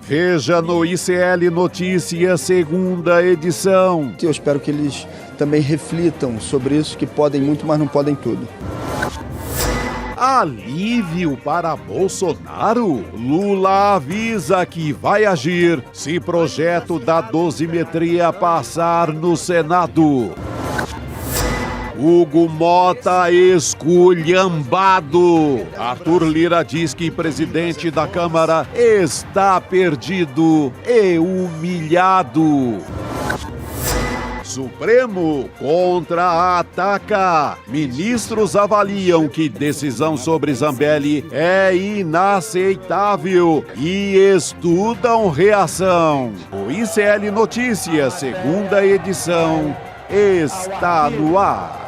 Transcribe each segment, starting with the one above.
Veja no ICL Notícias, segunda edição. Eu espero que eles também reflitam sobre isso, que podem muito, mas não podem tudo. Alívio para Bolsonaro? Lula avisa que vai agir se projeto da dosimetria passar no Senado. Hugo Mota esculhambado. Arthur Lira diz que presidente da Câmara está perdido e humilhado. Supremo contra-ataca. Ministros avaliam que decisão sobre Zambelli é inaceitável e estudam reação. O ICL Notícias, segunda edição, está no ar.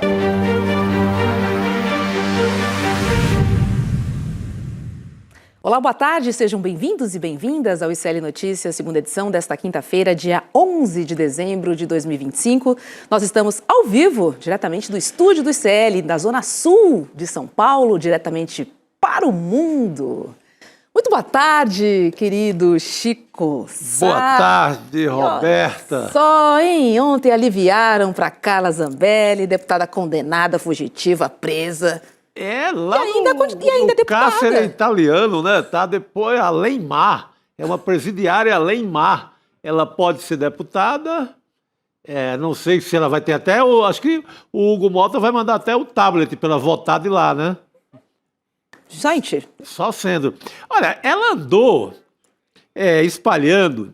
Olá, boa tarde, sejam bem-vindos e bem-vindas ao ICL Notícias, segunda edição desta quinta-feira, dia 11 de dezembro de 2025. Nós estamos ao vivo, diretamente do estúdio do ICL, da Zona Sul de São Paulo, diretamente para o mundo. Muito boa tarde, querido Chico. Boa tarde, Roberta. Só, hein? Ontem aliviaram para Carla Zambelli, deputada condenada, fugitiva, presa. É, lá e ainda no deputada. cárcere italiano, né? Tá depois além mar. É uma presidiária além mar. Ela pode ser deputada. Não sei se ela vai ter até... Acho que o Hugo Mota vai mandar até o tablet para ela votar de lá, né? Gente. Só sendo. Olha, ela andou espalhando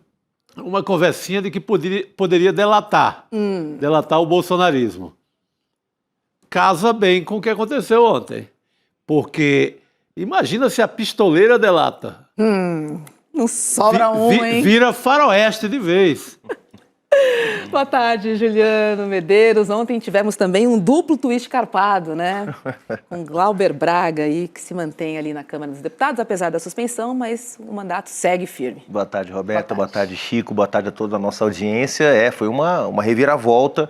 uma conversinha de que poderia delatar o bolsonarismo. Casa bem com o que aconteceu ontem. Porque imagina se a pistoleira delata. Não sobra hein? Vira faroeste de vez. Boa tarde, Juliano Medeiros. Ontem tivemos também um duplo twist carpado, né? Com Glauber Braga aí, que se mantém ali na Câmara dos Deputados, apesar da suspensão, mas o mandato segue firme. Boa tarde, Roberta. Boa tarde, Chico. Boa tarde a toda a nossa audiência. Foi uma reviravolta.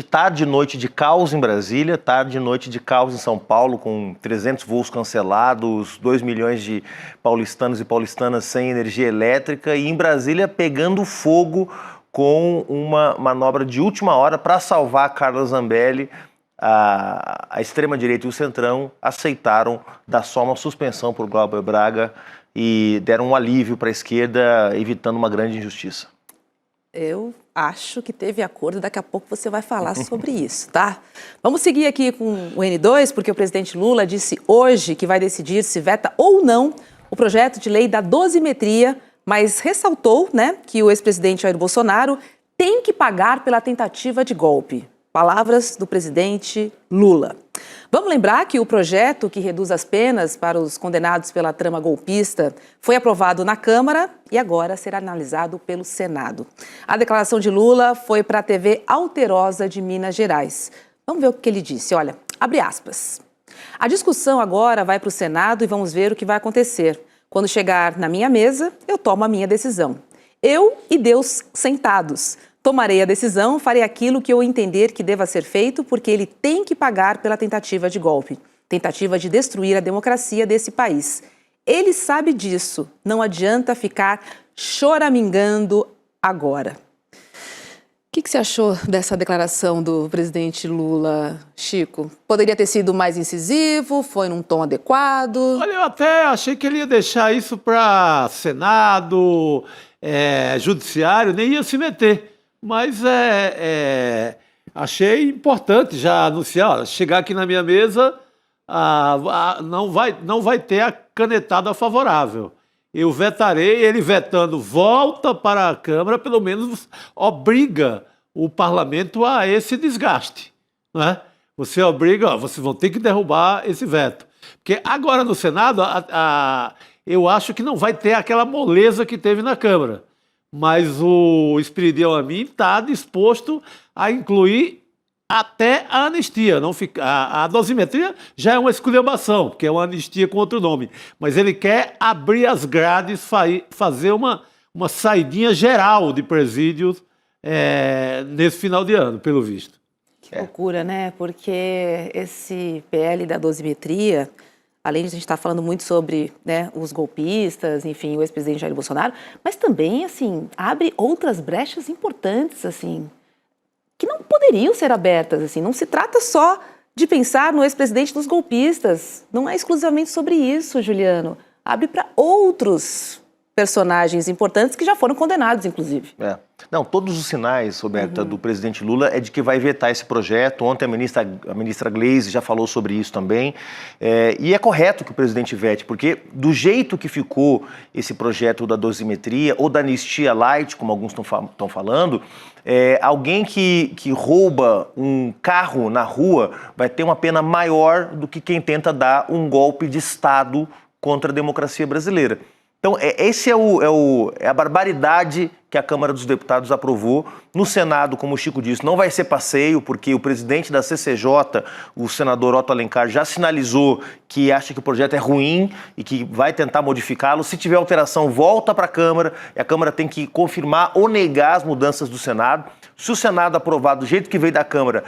Tarde e noite de caos em Brasília, tarde e noite de caos em São Paulo, com 300 voos cancelados, 2 milhões de paulistanos e paulistanas sem energia elétrica, e em Brasília pegando fogo com uma manobra de última hora para salvar a Carla Zambelli. A extrema-direita e o Centrão aceitaram dar só uma suspensão por Glauber Braga e deram um alívio para a esquerda, evitando uma grande injustiça. Eu acho que teve acordo, daqui a pouco você vai falar sobre isso, tá? Vamos seguir aqui com o N2, porque o presidente Lula disse hoje que vai decidir se veta ou não o projeto de lei da dosimetria, mas ressaltou, né, que o ex-presidente Jair Bolsonaro tem que pagar pela tentativa de golpe. Palavras do presidente Lula. Vamos lembrar que o projeto que reduz as penas para os condenados pela trama golpista foi aprovado na Câmara e agora será analisado pelo Senado. A declaração de Lula foi para a TV Alterosa de Minas Gerais. Vamos ver o que ele disse. Olha, abre aspas. A discussão agora vai para o Senado e vamos ver o que vai acontecer. Quando chegar na minha mesa, eu tomo a minha decisão. Eu e Deus sentados. Tomarei a decisão, farei aquilo que eu entender que deva ser feito, porque ele tem que pagar pela tentativa de golpe. Tentativa de destruir a democracia desse país. Ele sabe disso. Não adianta ficar choramingando agora. O que você achou dessa declaração do presidente Lula, Chico? Poderia ter sido mais incisivo? Foi num tom adequado? Olha, eu até achei que ele ia deixar isso para Senado, Judiciário, nem ia se meter. Mas achei importante já anunciar, chegar aqui na minha mesa, não vai ter a canetada favorável. Eu vetarei, ele vetando volta para a Câmara, pelo menos obriga o parlamento a esse desgaste, não é? Você obriga, vocês vão ter que derrubar esse veto. Porque agora no Senado, eu acho que não vai ter aquela moleza que teve na Câmara. Mas o Espiridião Amin está disposto a incluir até a anistia. Não fica, a dosimetria já é uma esculhambação, porque é uma anistia com outro nome. Mas ele quer abrir as grades, fazer uma saidinha geral de presídios nesse final de ano, pelo visto. Que loucura, né? Porque esse PL da dosimetria além de a gente estar falando muito sobre, né, os golpistas, enfim, o ex-presidente Jair Bolsonaro, mas também, assim, abre outras brechas importantes, assim, que não poderiam ser abertas, assim. Não se trata só de pensar no ex-presidente dos golpistas, não é exclusivamente sobre isso, Juliano. Abre para outros personagens importantes que já foram condenados, inclusive. Não, todos os sinais, Roberta, do presidente Lula é de que vai vetar esse projeto. Ontem a ministra Gleisi já falou sobre isso também. E é correto que o presidente vete, porque do jeito que ficou esse projeto da dosimetria ou da anistia light, como alguns estão falando, alguém que rouba um carro na rua vai ter uma pena maior do que quem tenta dar um golpe de Estado contra a democracia brasileira. Então, esse é a barbaridade que a Câmara dos Deputados aprovou. No Senado, como o Chico disse, não vai ser passeio, porque o presidente da CCJ, o senador Otto Alencar, já sinalizou que acha que o projeto é ruim e que vai tentar modificá-lo. Se tiver alteração, volta para a Câmara, e a Câmara tem que confirmar ou negar as mudanças do Senado. Se o Senado aprovar do jeito que veio da Câmara,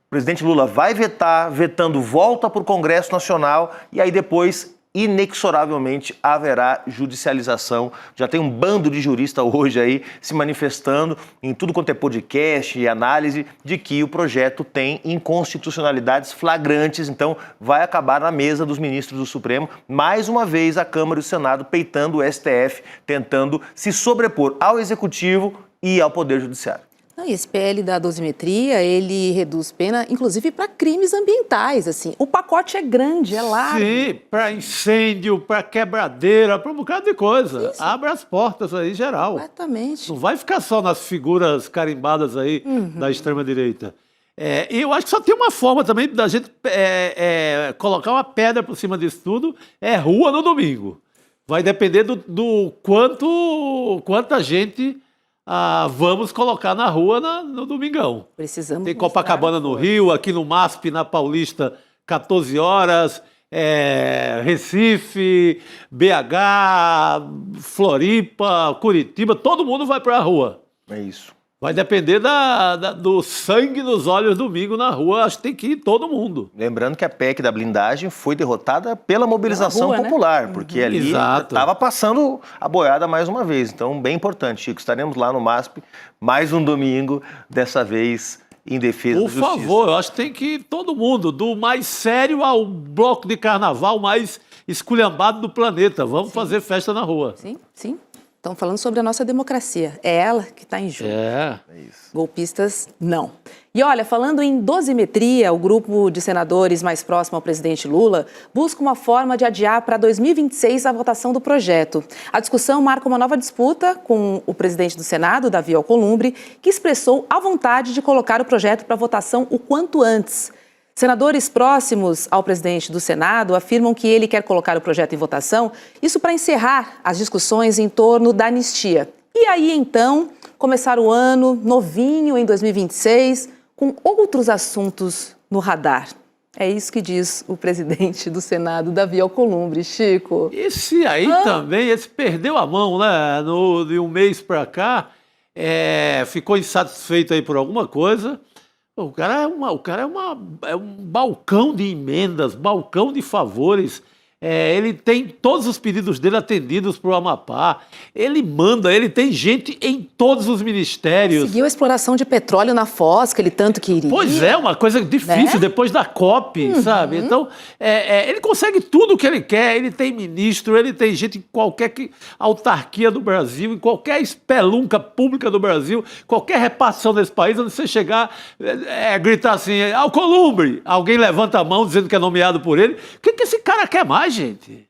o presidente Lula vai vetar, vetando volta para o Congresso Nacional, e aí depois inexoravelmente haverá judicialização. Já tem um bando de juristas hoje aí se manifestando em tudo quanto é podcast e análise de que o projeto tem inconstitucionalidades flagrantes, então vai acabar na mesa dos ministros do Supremo. Mais uma vez a Câmara e o Senado peitando o STF, tentando se sobrepor ao Executivo e ao Poder Judiciário. E esse PL da dosimetria, ele reduz pena, inclusive para crimes ambientais, assim. O pacote é grande, é largo. Sim, para incêndio, para quebradeira, para um bocado de coisa. Sim. Abre as portas aí, geral. Completamente. Não vai ficar só nas figuras carimbadas aí da extrema-direita. E eu acho que só tem uma forma também da gente colocar uma pedra por cima disso tudo, é rua no domingo. Vai depender do quanta gente... vamos colocar na rua no domingão. Precisamos. Tem Copacabana no Rio, aqui no MASP, na Paulista, 14 horas, Recife, BH, Floripa, Curitiba, todo mundo vai para a rua. É isso. Vai depender do sangue nos olhos domingo na rua, acho que tem que ir todo mundo. Lembrando que a PEC da blindagem foi derrotada pela mobilização popular, né? Porque ali estava passando a boiada mais uma vez. Então, bem importante, Chico. Estaremos lá no MASP mais um domingo, dessa vez em defesa da justiça. Por favor, eu acho que tem que ir todo mundo, do mais sério ao bloco de carnaval mais esculhambado do planeta. Vamos fazer festa na rua. Sim, sim. Estão falando sobre a nossa democracia. É ela que está em jogo. É isso. Golpistas, não. E olha, falando em dosimetria, o grupo de senadores mais próximo ao presidente Lula busca uma forma de adiar para 2026 a votação do projeto. A discussão marca uma nova disputa com o presidente do Senado, Davi Alcolumbre, que expressou a vontade de colocar o projeto para votação o quanto antes. Senadores próximos ao presidente do Senado afirmam que ele quer colocar o projeto em votação, isso para encerrar as discussões em torno da anistia. E aí, então, começar o ano novinho, em 2026, com outros assuntos no radar. É isso que diz o presidente do Senado, Davi Alcolumbre. Chico. Esse aí também, esse perdeu a mão, né? De um mês para cá, ficou insatisfeito aí por alguma coisa. O cara é um balcão de emendas, balcão de favores. Ele tem todos os pedidos dele atendidos para o Amapá. Ele manda, ele tem gente em todos os ministérios. Seguiu a exploração de petróleo na Foz, que ele tanto queria. Pois é, uma coisa difícil, né? Depois da COP, sabe? Então, ele consegue tudo o que ele quer. Ele tem ministro, ele tem gente em qualquer autarquia do Brasil, em qualquer espelunca pública do Brasil, qualquer repartição desse país, onde você chegar, gritar assim, Alcolumbre, alguém levanta a mão dizendo que é nomeado por ele. O que esse cara quer mais, gente?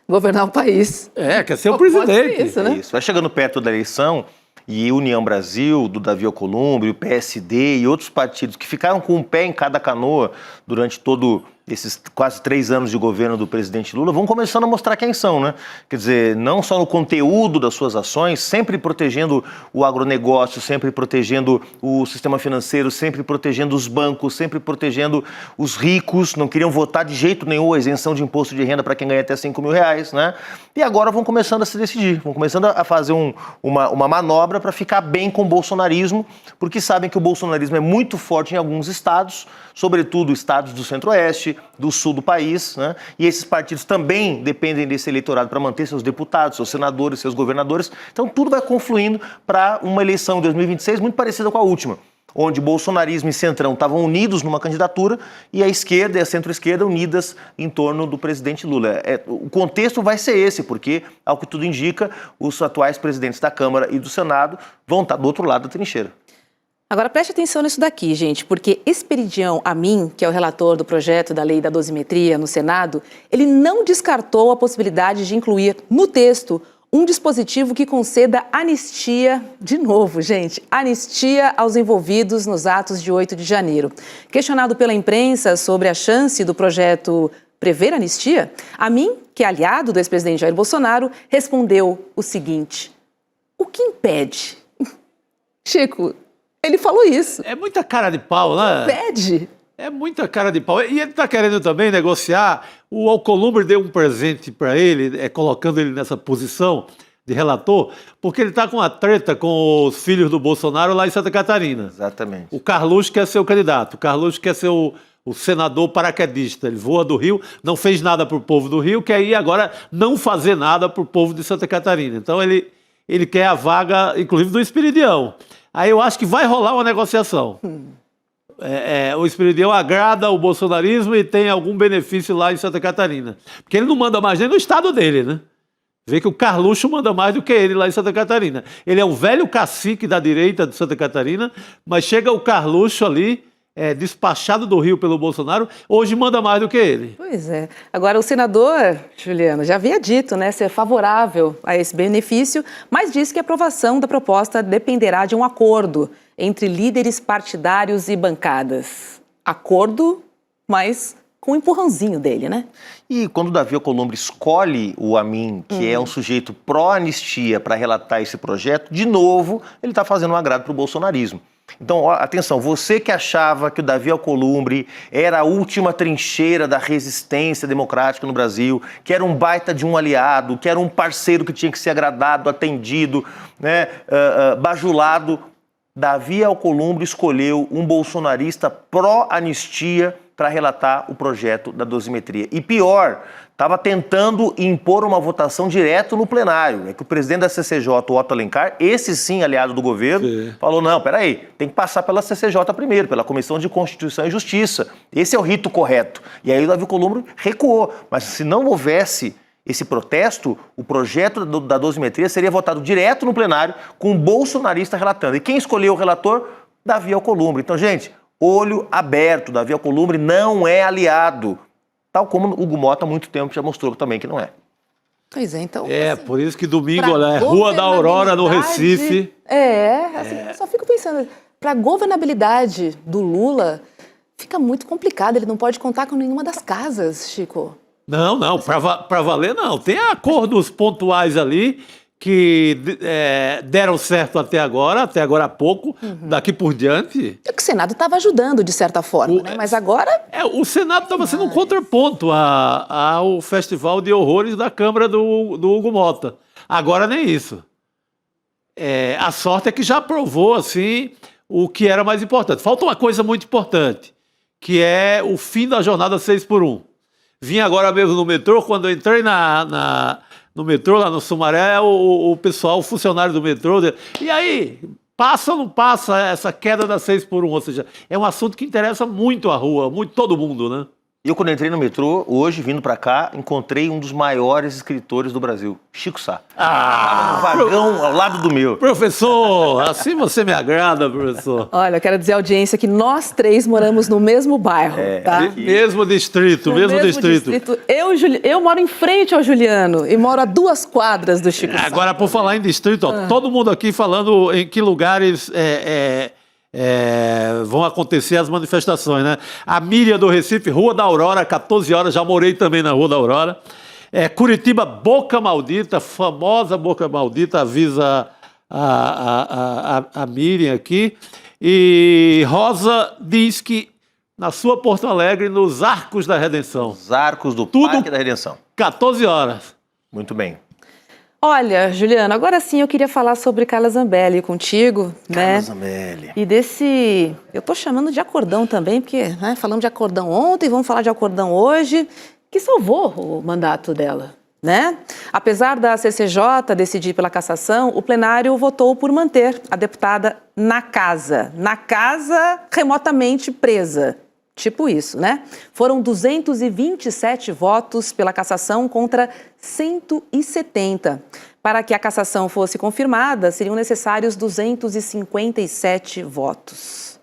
Governar o país. Quer ser o presidente. Ser isso, né? Isso. Vai chegando perto da eleição e União Brasil, do Davi Alcolumbre, o PSD e outros partidos que ficaram com um pé em cada canoa durante todo esses quase 3 anos de governo do presidente Lula, vão começando a mostrar quem são, né? Quer dizer, não só no conteúdo das suas ações, sempre protegendo o agronegócio, sempre protegendo o sistema financeiro, sempre protegendo os bancos, sempre protegendo os ricos, não queriam votar de jeito nenhum a isenção de imposto de renda para quem ganha até R$5.000, né? E agora vão começando a se decidir, vão começando a fazer uma manobra para ficar bem com o bolsonarismo, porque sabem que o bolsonarismo é muito forte em alguns estados, sobretudo estados do Centro-Oeste, do sul do país, né? E esses partidos também dependem desse eleitorado para manter seus deputados, seus senadores, seus governadores. Então tudo vai confluindo para uma eleição em 2026 muito parecida com a última, onde bolsonarismo e centrão estavam unidos numa candidatura e a esquerda e a centro-esquerda unidas em torno do presidente Lula. O contexto vai ser esse, porque, ao que tudo indica, os atuais presidentes da Câmara e do Senado vão estar do outro lado da trincheira. Agora preste atenção nisso daqui, gente, porque Esperidião Amin, que é o relator do projeto da lei da dosimetria no Senado, ele não descartou a possibilidade de incluir no texto um dispositivo que conceda anistia, de novo, gente, anistia aos envolvidos nos atos de 8 de janeiro. Questionado pela imprensa sobre a chance do projeto prever anistia, Amin, que é aliado do ex-presidente Jair Bolsonaro, respondeu o seguinte: o que impede? Chico, ele falou isso. É muita cara de pau, né? Impede. É muita cara de pau. E ele está querendo também negociar. O Alcolumbre deu um presente para ele, colocando ele nessa posição de relator, porque ele está com uma treta com os filhos do Bolsonaro lá em Santa Catarina. Exatamente. O Carluxo quer ser o candidato, o Carluxo quer ser o senador paraquedista. Ele voa do Rio, não fez nada para o povo do Rio, quer ir agora não fazer nada para o povo de Santa Catarina. Então ele quer a vaga, inclusive, do Esperidião. Aí eu acho que vai rolar uma negociação. O Esperidião agrada o bolsonarismo e tem algum benefício lá em Santa Catarina. Porque ele não manda mais nem no estado dele, né? Vê que o Carluxo manda mais do que ele lá em Santa Catarina. Ele é um velho cacique da direita de Santa Catarina, mas chega o Carluxo ali, despachado do Rio pelo Bolsonaro, hoje manda mais do que ele. Pois é. Agora, o senador, Juliano, já havia dito, né, ser favorável a esse benefício, mas disse que a aprovação da proposta dependerá de um acordo entre líderes partidários e bancadas. Acordo, mas com um empurrãozinho dele, né? E quando o Davi Alcolumbre escolhe o Amin, que é um sujeito pró-anistia, para relatar esse projeto, de novo, ele está fazendo um agrado para o bolsonarismo. Então, ó, atenção, você que achava que o Davi Alcolumbre era a última trincheira da resistência democrática no Brasil, que era um baita de um aliado, que era um parceiro que tinha que ser agradado, atendido, né, bajulado, Davi Alcolumbre escolheu um bolsonarista pró-anistia para relatar o projeto da dosimetria. E pior, estava tentando impor uma votação direto no plenário. É que o presidente da CCJ, o Otto Alencar, esse sim aliado do governo, falou, não, peraí, tem que passar pela CCJ primeiro, pela Comissão de Constituição e Justiça. Esse é o rito correto. E aí o Davi Alcolumbre recuou. Mas se não houvesse esse protesto, o projeto da dosimetria seria votado direto no plenário com um bolsonarista relatando. E quem escolheu o relator? Davi Alcolumbre. Então, gente, olho aberto. Davi Alcolumbre não é aliado. Tal como o Hugo Mota há muito tempo já mostrou também que não é. Pois é, então... Assim, por isso que domingo, olha, é Rua da Aurora, no Recife. Eu só fico pensando, para a governabilidade do Lula, fica muito complicado. Ele não pode contar com nenhuma das casas, Chico. Não, para valer não. Tem acordos pontuais ali que deram certo até agora há pouco, daqui por diante. É que o Senado estava ajudando, de certa forma, né? Mas agora... O Senado estava sendo um contraponto ao Festival de Horrores da Câmara do Hugo Mota. Agora nem isso. A sorte é que já aprovou, assim, o que era mais importante. Falta uma coisa muito importante, que é o fim da jornada 6x1. Vim agora mesmo no metrô, quando eu entrei no metrô, lá no Sumaré, o pessoal, o funcionário do metrô, e aí, passa ou não passa essa queda da 6x1? Ou seja, é um assunto que interessa muito a rua, muito todo mundo, né? Eu, quando entrei no metrô, hoje, vindo para cá, encontrei um dos maiores escritores do Brasil, Chico Sá. No vagão ao lado do meu. Professor, assim você me agrada, professor. Olha, eu quero dizer à audiência que nós três moramos no mesmo bairro, tá? Mesmo distrito, mesmo distrito. Eu moro em frente ao Juliano e moro a 2 quadras do Chico Sá. Agora, por falar em distrito, todo mundo aqui falando em que lugares... vão acontecer as manifestações, né? A Miriam do Recife, Rua da Aurora, 14 horas, já morei também na Rua da Aurora. Curitiba, Boca Maldita, famosa Boca Maldita, avisa a Miriam aqui. E Rosa diz que na sua Porto Alegre, nos Arcos da Redenção. Os Arcos do Parque da Redenção. 14 horas. Muito bem. Olha, Juliana, agora sim eu queria falar sobre Carla Zambelli contigo, né? Carla Zambelli. E desse... Eu tô chamando de acordão também, porque falamos de acordão ontem, vamos falar de acordão hoje, que salvou o mandato dela, né? Apesar da CCJ decidir pela cassação, o plenário votou por manter a deputada na casa remotamente presa. Tipo isso, né? Foram 227 votos pela cassação contra 170. Para que a cassação fosse confirmada, seriam necessários 257 votos.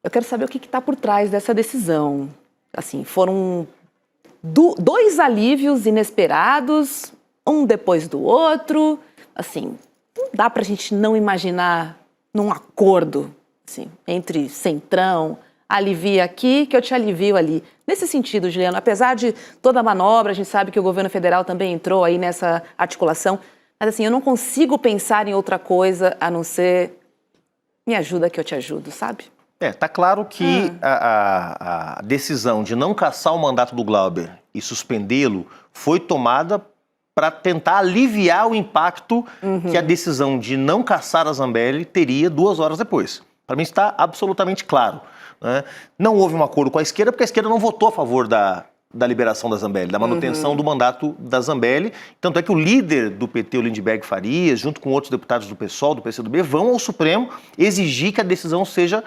Eu quero saber o que está por trás dessa decisão. Assim, foram dois alívios inesperados, um depois do outro. Assim, não dá para a gente não imaginar num acordo assim, entre Centrão, alivia aqui, que eu te alivio ali. Nesse sentido, Juliano, apesar de toda a manobra, a gente sabe que o governo federal também entrou aí nessa articulação, mas assim, eu não consigo pensar em outra coisa a não ser me ajuda que eu te ajudo, sabe? Tá claro que a decisão de não cassar o mandato do Glauber e suspendê-lo foi tomada para tentar aliviar o impacto que a decisão de não cassar a Zambelli teria 2 horas depois. Para mim está absolutamente claro. Não houve um acordo com a esquerda, porque a esquerda não votou a favor da liberação da Zambelli, da manutenção do mandato da Zambelli. Tanto é que o líder do PT, o Lindbergh Farias, junto com outros deputados do PSOL, do PCdoB, vão ao Supremo exigir que a decisão seja,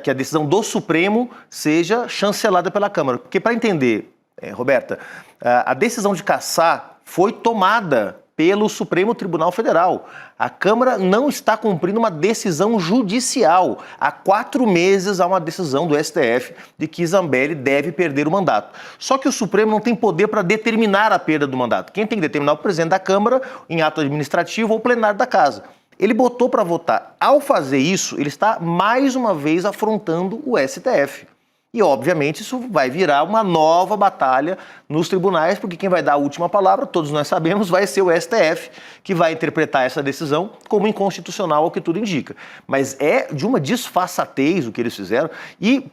que a decisão do Supremo seja chancelada pela Câmara. Porque, para entender, Roberta, a decisão de cassar foi tomada pelo Supremo Tribunal Federal. A Câmara não está cumprindo uma decisão judicial. Há 4 meses há uma decisão do STF de que Zambelli deve perder o mandato. Só que o Supremo não tem poder para determinar a perda do mandato. Quem tem que determinar é o presidente da Câmara, em ato administrativo ou plenário da Casa. Ele botou para votar. Ao fazer isso, ele está mais uma vez afrontando o STF. E, obviamente, isso vai virar uma nova batalha nos tribunais, porque quem vai dar a última palavra, todos nós sabemos, vai ser o STF, que vai interpretar essa decisão como inconstitucional, ao que tudo indica. Mas é de uma disfarçatez o que eles fizeram. E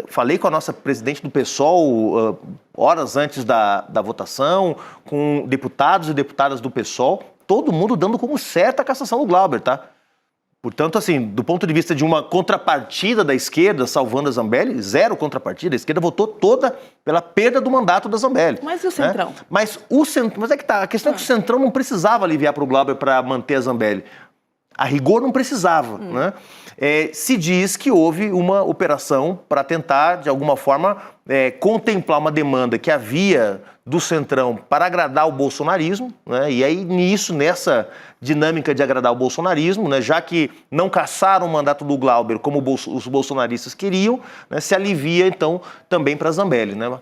falei com a nossa presidente do PSOL horas antes da votação, com deputados e deputadas do PSOL, todo mundo dando como certa a cassação do Glauber, tá? Portanto, assim, do ponto de vista de uma contrapartida da esquerda salvando a Zambelli, zero contrapartida, a esquerda votou toda pela perda do mandato da Zambelli. Mas e o Centrão? Mas é que tá, a questão é que o Centrão não precisava aliviar para o Glauber para manter a Zambelli. A rigor não precisava, né? Se diz que houve uma operação para tentar, de alguma forma, contemplar uma demanda que havia do Centrão para agradar o bolsonarismo, né? E aí nessa dinâmica de agradar o bolsonarismo, né? Já que não cassaram o mandato do Glauber como os bolsonaristas queriam, né? Se alivia então também para Zambelli, né?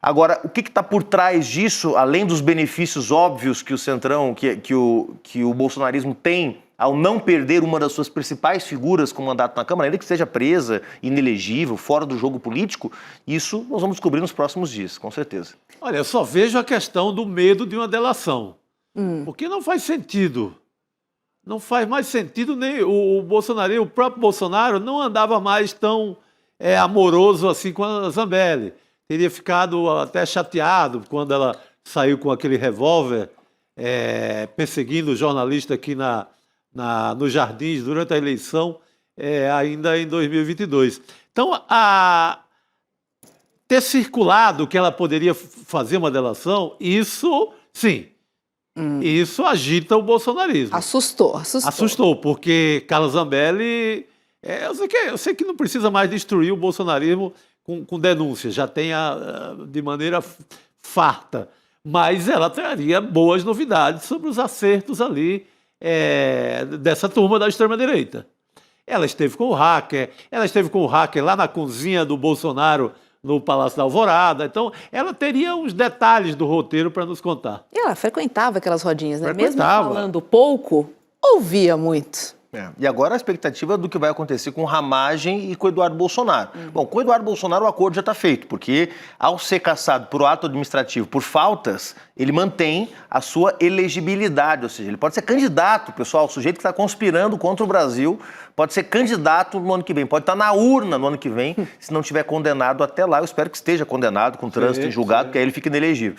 Agora, o que está por trás disso, além dos benefícios óbvios que o Centrão, que o bolsonarismo tem ao não perder uma das suas principais figuras com mandato na Câmara, ainda que seja presa, inelegível, fora do jogo político, isso nós vamos descobrir nos próximos dias, com certeza. Olha, eu só vejo a questão do medo de uma delação, porque não faz sentido. Não faz mais sentido nem o Bolsonaro, o próprio Bolsonaro não andava mais tão amoroso assim com a Zambelli. Teria ficado até chateado quando ela saiu com aquele revólver perseguindo o jornalista aqui nos Jardins durante a eleição, ainda em 2022. Então, ter circulado que ela poderia fazer uma delação, isso, sim, isso agita o bolsonarismo. Assustou, porque Carla Zambelli, eu sei que não precisa mais destruir o bolsonarismo com denúncias, já tem de maneira farta, mas ela traria boas novidades sobre os acertos ali dessa turma da extrema-direita. Ela esteve com o hacker lá na cozinha do Bolsonaro no Palácio da Alvorada, então ela teria uns detalhes do roteiro para nos contar. E ela frequentava aquelas rodinhas, né? Frequentava. Mesmo falando pouco, ouvia muito. E agora a expectativa do que vai acontecer com Ramagem e com o Eduardo Bolsonaro. Bom, com o Eduardo Bolsonaro o acordo já está feito, porque ao ser cassado por ato administrativo por faltas, ele mantém a sua elegibilidade, ou seja, ele pode ser candidato, pessoal, o sujeito que está conspirando contra o Brasil, pode ser candidato no ano que vem, pode estar na urna no ano que vem, se não tiver condenado até lá, eu espero que esteja condenado com trânsito em julgado, porque aí ele fica inelegível.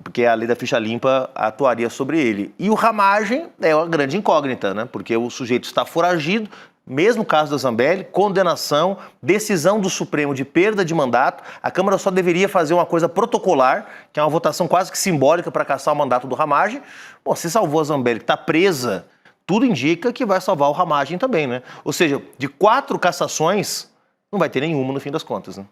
porque a lei da ficha limpa atuaria sobre ele. E o Ramagem é uma grande incógnita, né? Porque o sujeito está foragido, mesmo caso da Zambelli, condenação, decisão do Supremo de perda de mandato. A Câmara só deveria fazer uma coisa protocolar, que é uma votação quase que simbólica para cassar o mandato do Ramagem. Bom, se salvou a Zambelli, que está presa, tudo indica que vai salvar o Ramagem também, né? Ou seja, de 4 cassações, não vai ter nenhuma no fim das contas, né?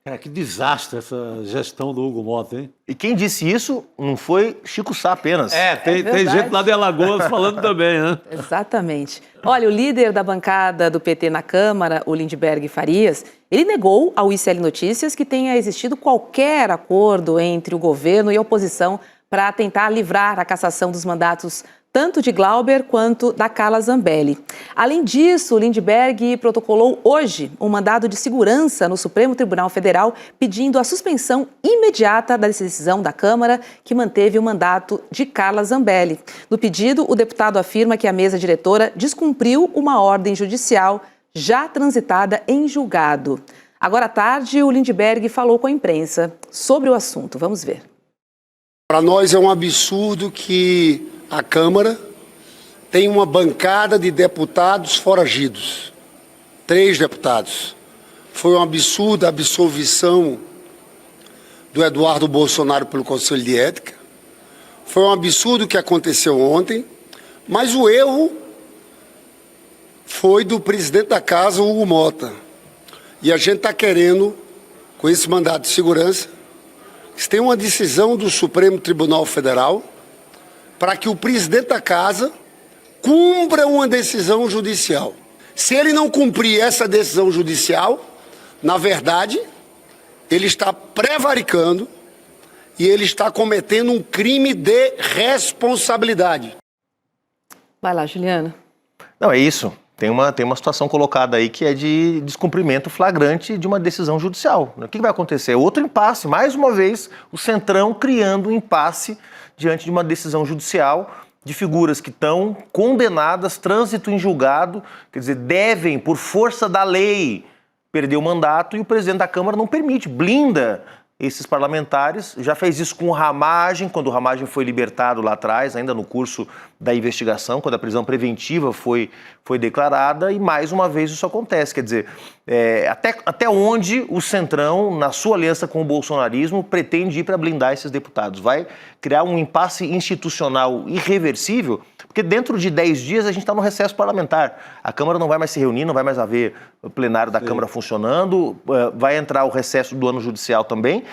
Cara, que desastre essa gestão do Hugo Mota, hein? E quem disse isso não foi Chico Sá apenas. Tem gente lá de Alagoas falando também, né? Exatamente. Olha, o líder da bancada do PT na Câmara, o Lindbergh Farias, ele negou ao ICL Notícias que tenha existido qualquer acordo entre o governo e a oposição para tentar livrar a cassação dos mandatos tanto de Glauber quanto da Carla Zambelli. Além disso, o Lindbergh protocolou hoje um mandado de segurança no Supremo Tribunal Federal pedindo a suspensão imediata da decisão da Câmara que manteve o mandato de Carla Zambelli. No pedido, o deputado afirma que a mesa diretora descumpriu uma ordem judicial já transitada em julgado. Agora à tarde, o Lindbergh falou com a imprensa sobre o assunto. Vamos ver. Para nós é um absurdo que a Câmara tem uma bancada de deputados foragidos. 3 deputados. Foi uma absurda absolvição do Eduardo Bolsonaro pelo Conselho de Ética. Foi um absurdo o que aconteceu ontem, mas o erro foi do presidente da casa, Hugo Mota. E a gente está querendo, com esse mandato de segurança, que tem uma decisão do Supremo Tribunal Federal para que o presidente da casa cumpra uma decisão judicial. Se ele não cumprir essa decisão judicial, na verdade, ele está prevaricando e ele está cometendo um crime de responsabilidade. Vai lá, Juliana. Não, é isso. Tem uma situação colocada aí que é de descumprimento flagrante de uma decisão judicial. O que vai acontecer? Outro impasse, mais uma vez, o Centrão criando um impasse diante de uma decisão judicial de figuras que estão condenadas, trânsito em julgado, quer dizer, devem, por força da lei, perder o mandato e o presidente da Câmara não permite, blinda esses parlamentares. Já fez isso com o Ramagem, quando o Ramagem foi libertado lá atrás, ainda no curso da investigação, quando a prisão preventiva foi declarada, e mais uma vez isso acontece. Quer dizer, até onde o Centrão, na sua aliança com o bolsonarismo, pretende ir para blindar esses deputados? Vai criar um impasse institucional irreversível, porque dentro de 10 dias a gente está no recesso parlamentar. A Câmara não vai mais se reunir, não vai mais haver o plenário da Câmara funcionando, vai entrar o recesso do ano judicial também,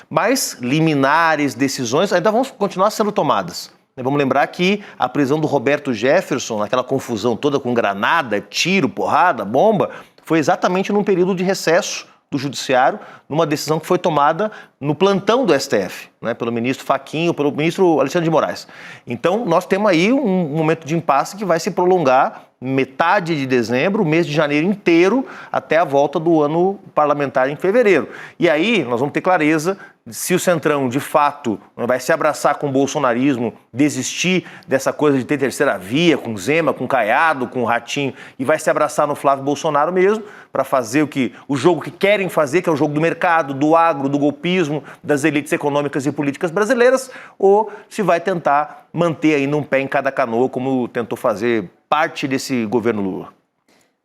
mas liminares, decisões ainda vão continuar sendo tomadas. Vamos lembrar que a prisão do Roberto Jefferson, naquela confusão toda com granada, tiro, porrada, bomba, foi exatamente num período de recesso do Judiciário, numa decisão que foi tomada no plantão do STF, né, pelo ministro Fachin, pelo ministro Alexandre de Moraes. Então, nós temos aí um momento de impasse que vai se prolongar metade de dezembro, mês de janeiro inteiro, até a volta do ano parlamentar em fevereiro. E aí, nós vamos ter clareza se o Centrão, de fato, vai se abraçar com o bolsonarismo, desistir dessa coisa de ter terceira via, com Zema, com Caiado, com Ratinho, e vai se abraçar no Flávio Bolsonaro mesmo, para fazer o jogo que querem fazer, que é o jogo do mercado, do agro, do golpismo, das elites econômicas e políticas brasileiras, ou se vai tentar manter ainda um pé em cada canoa, como tentou fazer parte desse governo Lula.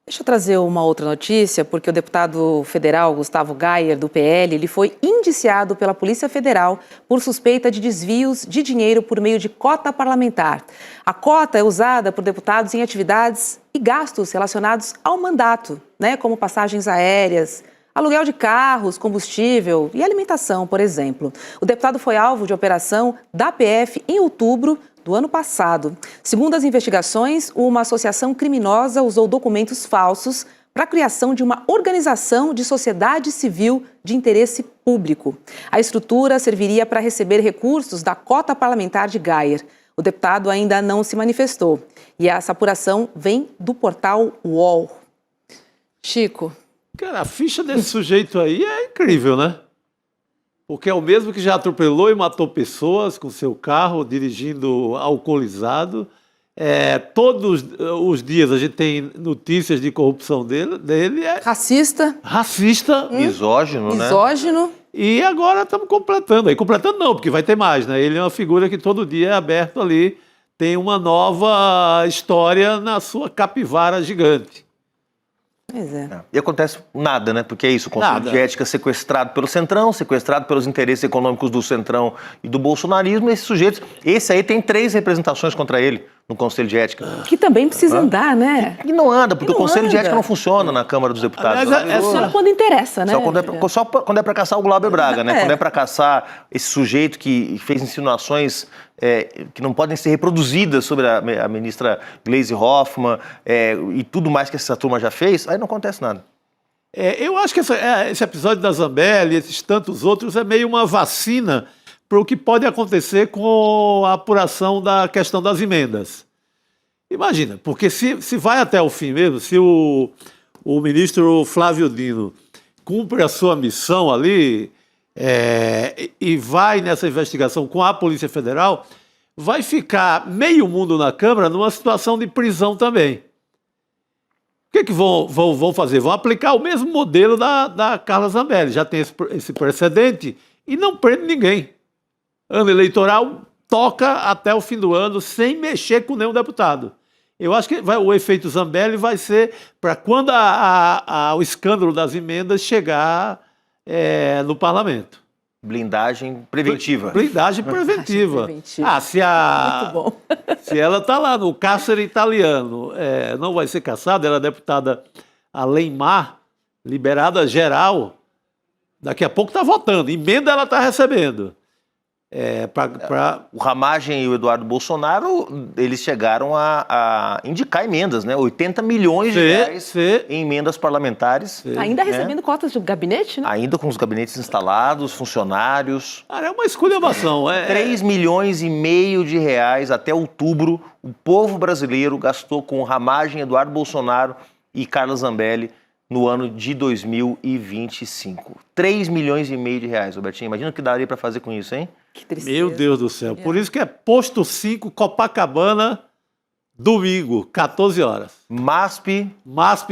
Deixa eu trazer uma outra notícia, porque o deputado federal Gustavo Gayer, do PL, ele foi indiciado pela Polícia Federal por suspeita de desvios de dinheiro por meio de cota parlamentar. A cota é usada por deputados em atividades e gastos relacionados ao mandato, né, como passagens aéreas, aluguel de carros, combustível e alimentação, por exemplo. O deputado foi alvo de operação da PF em outubro do ano passado. Segundo as investigações, uma associação criminosa usou documentos falsos para a criação de uma organização de sociedade civil de interesse público. A estrutura serviria para receber recursos da cota parlamentar de Gayer. O deputado ainda não se manifestou. E essa apuração vem do portal UOL. Chico. Cara, a ficha desse sujeito aí é incrível, né? Porque é o mesmo que já atropelou e matou pessoas com seu carro, dirigindo alcoolizado. Todos os dias a gente tem notícias de corrupção dele. Racista. Misógino, né? Misógino. E agora estamos completando. Aí completando não, porque vai ter mais, né? Ele é uma figura que todo dia é aberto ali, tem uma nova história na sua capivara gigante. Pois é. E acontece nada, né? Porque é isso, o Conselho de Ética sequestrado pelo Centrão, sequestrado pelos interesses econômicos do Centrão e do bolsonarismo. Esses sujeitos, esse aí tem 3 representações contra ele no Conselho de Ética. Que também precisa andar, né? E não anda, porque o não Conselho de anda. Ética não funciona na Câmara dos Deputados. Aliás, Só quando interessa, né? Só quando é para caçar o Glauber Braga, né? Quando é para caçar esse sujeito que fez insinuações que não podem ser reproduzidas sobre a ministra Gleisi Hoffmann e tudo mais que essa turma já fez, aí não acontece nada. Eu acho que esse episódio da Zambelli e esses tantos outros é meio uma vacina para o que pode acontecer com a apuração da questão das emendas. Imagina, porque se vai até o fim mesmo, se o ministro Flávio Dino cumpre a sua missão ali e vai nessa investigação com a Polícia Federal, vai ficar meio mundo na Câmara numa situação de prisão também. O que vão fazer? Vão aplicar o mesmo modelo da Carla Zambelli. Já tem esse precedente e não prende ninguém. Ano eleitoral toca até o fim do ano sem mexer com nenhum deputado. Eu acho que o efeito Zambelli vai ser para quando o escândalo das emendas chegar no parlamento. Blindagem preventiva. Blindagem preventiva. Muito bom. Se ela está lá no cárcere italiano, não vai ser caçada, ela é deputada Alemar, liberada geral, daqui a pouco está votando, emenda ela está recebendo. O Ramagem e o Eduardo Bolsonaro, eles chegaram a indicar emendas, né? 80 milhões de reais em emendas parlamentares. Ainda recebendo cotas de gabinete, né? Ainda com os gabinetes instalados, funcionários. Cara, é uma esculhambação. 3 milhões e meio de reais até outubro, o povo brasileiro gastou com Ramagem, Eduardo Bolsonaro e Carla Zambelli no ano de 2025. 3 milhões e meio de reais, Robertinho. Imagina o que daria para fazer com isso, hein? Que tristeza. Meu Deus do céu. Por isso que é Posto 5, Copacabana, domingo, 14 horas. MASP,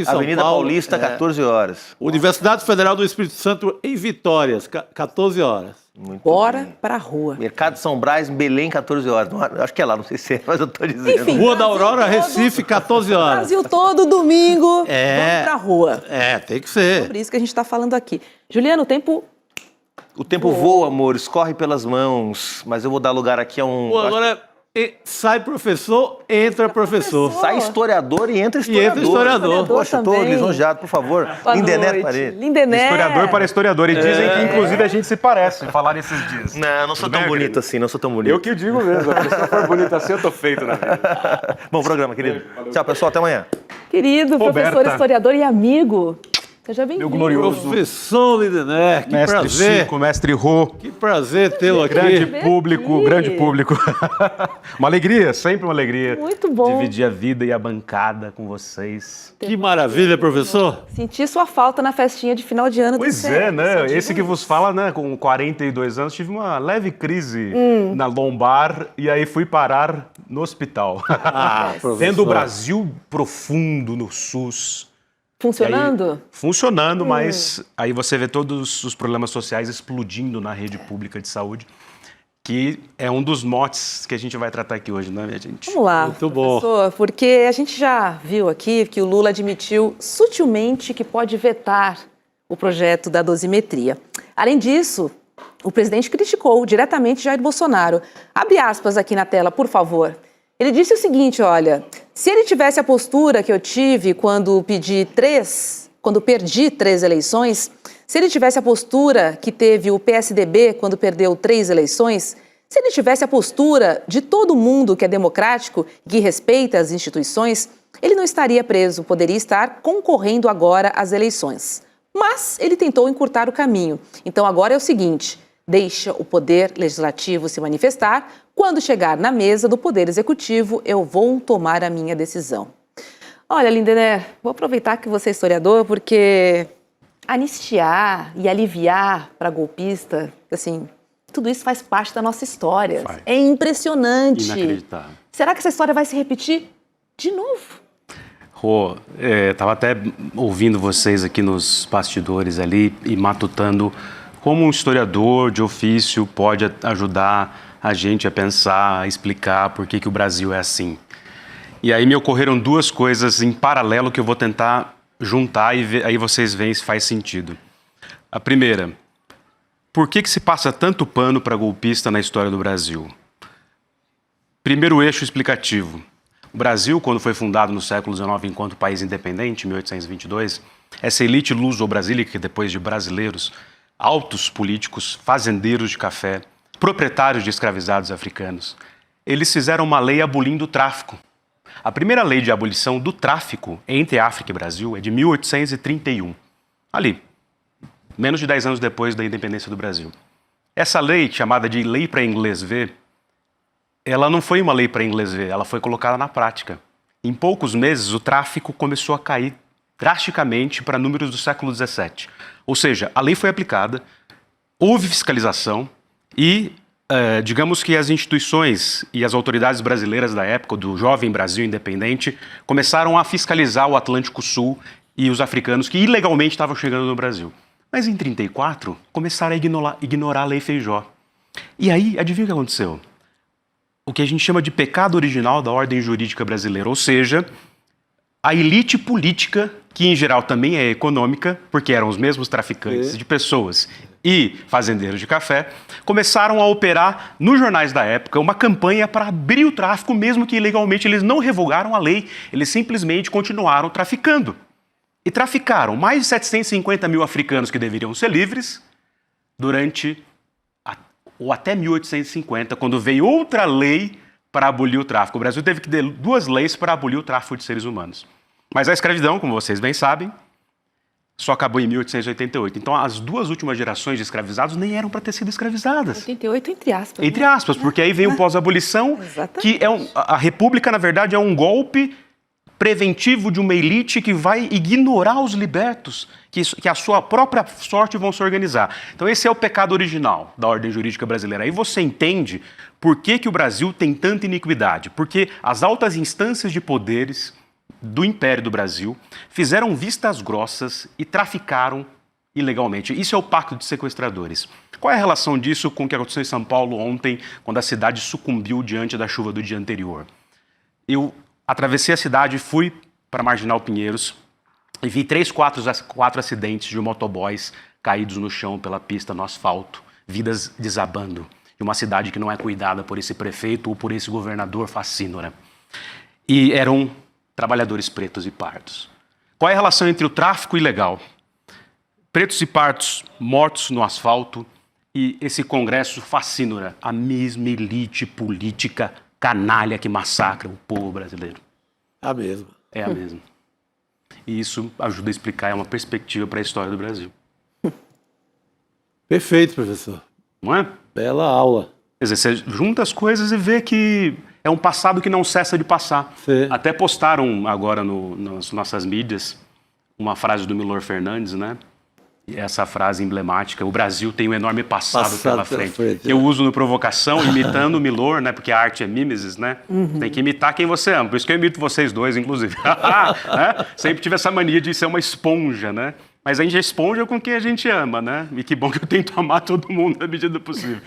São Avenida Paulo, Paulista, 14 horas. Universidade Federal do Espírito Santo, em Vitórias, 14 horas. Muito Bora bem. pra rua. Mercado São Brás, em Belém, 14 horas. Não, acho que é lá, não sei se é, mas eu tô dizendo. Enfim, Rua da Brasil Aurora, todo, Recife, 14 horas. Brasil todo, domingo, vamos pra rua. Tem que ser. Por isso que a gente está falando aqui. Juliano, o tempo... O tempo voa, amor, escorre pelas mãos, mas eu vou dar lugar aqui a um... Pô, agora sai professor, entra professor. Sai historiador e entra historiador. Historiador Poxa, eu tô também. lisonjeado, por favor. Boa Lindené noite. Parede. Lindené. Historiador para historiador. E dizem que, inclusive, a gente se parece, falar nesses dias. Não sou Tudo tão bem, bonito querido? assim, não sou tão bonito. Eu que digo mesmo. Se eu for bonito assim, eu tô feito na vida. Bom programa, querido. Tchau, pessoal, até amanhã. Querido, Roberta. professor, historiador e amigo. Seja bem-vindo. Meu glorioso Professor Lindené, que mestre prazer. Chico, mestre Rô. Que prazer tê-lo aqui. Grande Ver público, aqui. grande público. Uma alegria, sempre uma alegria. Muito bom. Dividir a vida e a bancada com vocês. Que maravilha, professor. Senti sua falta na festinha de final de ano. Pois do é, né? Senado. Esse que vos fala, né? Com 42 anos, tive uma leve crise na lombar e aí fui parar no hospital. professor. Tendo o Brasil profundo no SUS. Funcionando? Aí, funcionando, mas aí você vê todos os problemas sociais explodindo na rede pública de saúde, que é um dos motes que a gente vai tratar aqui hoje, né, minha gente? Vamos lá, Muito bom. professor, porque a gente já viu aqui que o Lula admitiu sutilmente que pode vetar o projeto da dosimetria. Além disso, o presidente criticou diretamente Jair Bolsonaro. Abre aspas aqui na tela, por favor. Ele disse o seguinte, olha, se ele tivesse a postura que eu tive quando perdi 3 eleições, se ele tivesse a postura que teve o PSDB quando perdeu 3 eleições, se ele tivesse a postura de todo mundo que é democrático e que respeita as instituições, ele não estaria preso, poderia estar concorrendo agora às eleições. Mas ele tentou encurtar o caminho. Então agora é o seguinte, deixa o poder legislativo se manifestar, quando chegar na mesa do poder executivo, eu vou tomar a minha decisão. Olha, Lindené, vou aproveitar que você é historiador, porque anistiar e aliviar para golpista, assim, tudo isso faz parte da nossa história. Faz. É impressionante. Inacreditável. Será que essa história vai se repetir de novo? Rô, estava até ouvindo vocês aqui nos bastidores ali e matutando como um historiador de ofício pode ajudar a gente a pensar, a explicar por que o Brasil é assim. E aí me ocorreram duas coisas em paralelo que eu vou tentar juntar e aí vocês veem se faz sentido. A primeira, por que se passa tanto pano para golpista na história do Brasil? Primeiro eixo explicativo. O Brasil, quando foi fundado no século XIX enquanto país independente, em 1822, essa elite luso-brasílica, depois de brasileiros, altos políticos, fazendeiros de café, proprietários de escravizados africanos, eles fizeram uma lei abolindo o tráfico. A primeira lei de abolição do tráfico entre África e Brasil é de 1831. Ali, menos de 10 anos depois da independência do Brasil. Essa lei, chamada de Lei para Inglês Ver, ela não foi uma lei para inglês ver, ela foi colocada na prática. Em poucos meses, o tráfico começou a cair drasticamente para números do século XVII. Ou seja, a lei foi aplicada, houve fiscalização e, digamos que as instituições e as autoridades brasileiras da época, do jovem Brasil independente, começaram a fiscalizar o Atlântico Sul e os africanos que ilegalmente estavam chegando no Brasil. Mas em 1934, começaram a ignorar a Lei Feijó. E aí, adivinha o que aconteceu? O que a gente chama de pecado original da ordem jurídica brasileira, ou seja, a elite política, que em geral também é econômica, porque eram os mesmos traficantes de pessoas e fazendeiros de café, começaram a operar nos jornais da época uma campanha para abrir o tráfico, mesmo que ilegalmente eles não revogaram a lei, eles simplesmente continuaram traficando. E traficaram mais de 750 mil africanos que deveriam ser livres durante ou até 1850, quando veio outra lei para abolir o tráfico. O Brasil teve que ter duas leis para abolir o tráfico de seres humanos. Mas a escravidão, como vocês bem sabem, só acabou em 1888. Então, as duas últimas gerações de escravizados nem eram para ter sido escravizadas. 88 entre aspas. Entre aspas, porque aí vem o pós-abolição, que é a República, na verdade, é um golpe preventivo de uma elite que vai ignorar os libertos, que a sua própria sorte vão se organizar. Então esse é o pecado original da ordem jurídica brasileira. Aí você entende por que o Brasil tem tanta iniquidade. Porque as altas instâncias de poderes do Império do Brasil fizeram vistas grossas e traficaram ilegalmente. Isso é o pacto de sequestradores. Qual é a relação disso com o que aconteceu em São Paulo ontem, quando a cidade sucumbiu diante da chuva do dia anterior? Eu atravessei a cidade, fui para Marginal Pinheiros e vi 4 acidentes de motoboys caídos no chão pela pista, no asfalto, vidas desabando, de uma cidade que não é cuidada por esse prefeito ou por esse governador facínora. E eram trabalhadores pretos e pardos. Qual é a relação entre o tráfico ilegal, pretos e pardos mortos no asfalto e esse congresso facínora, a mesma elite política canalha que massacra o povo brasileiro? A mesma. É a mesma. E isso ajuda a explicar, é uma perspectiva para a história do Brasil. Perfeito, professor. Não é? Bela aula. Quer dizer, você junta as coisas e vê que é um passado que não cessa de passar. Sim. Até postaram agora nas nossas mídias uma frase do Milor Fernandes, né? E essa frase emblemática: o Brasil tem um enorme passado pela frente. Eu uso no Provocação, imitando o Milor, né? Porque a arte é mimesis, né? Tem que imitar quem você ama. Por isso que eu imito vocês dois, inclusive. Né? Sempre tive essa mania de ser uma esponja, né? Mas a gente é esponja com quem a gente ama, né? E que bom que eu tento amar todo mundo na medida do possível.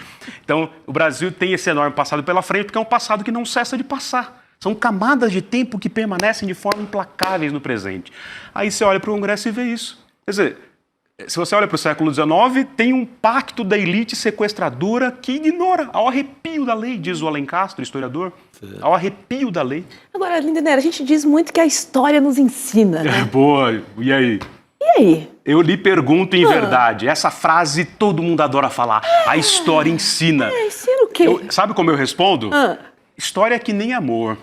Então, o Brasil tem esse enorme passado pela frente, porque é um passado que não cessa de passar. São camadas de tempo que permanecem de forma implacáveis no presente. Aí você olha para o Congresso e vê isso. Quer dizer, se você olha para o século XIX, tem um pacto da elite sequestradora que ignora, ao arrepio da lei, diz o Alencastro, historiador, ao arrepio da lei. Agora, Lindenera, a gente diz muito que a história nos ensina, né? Boa, e aí? E aí? Eu lhe pergunto em verdade, essa frase todo mundo adora falar, a história ensina. Ensina o quê? Sabe como eu respondo? História é que nem amor.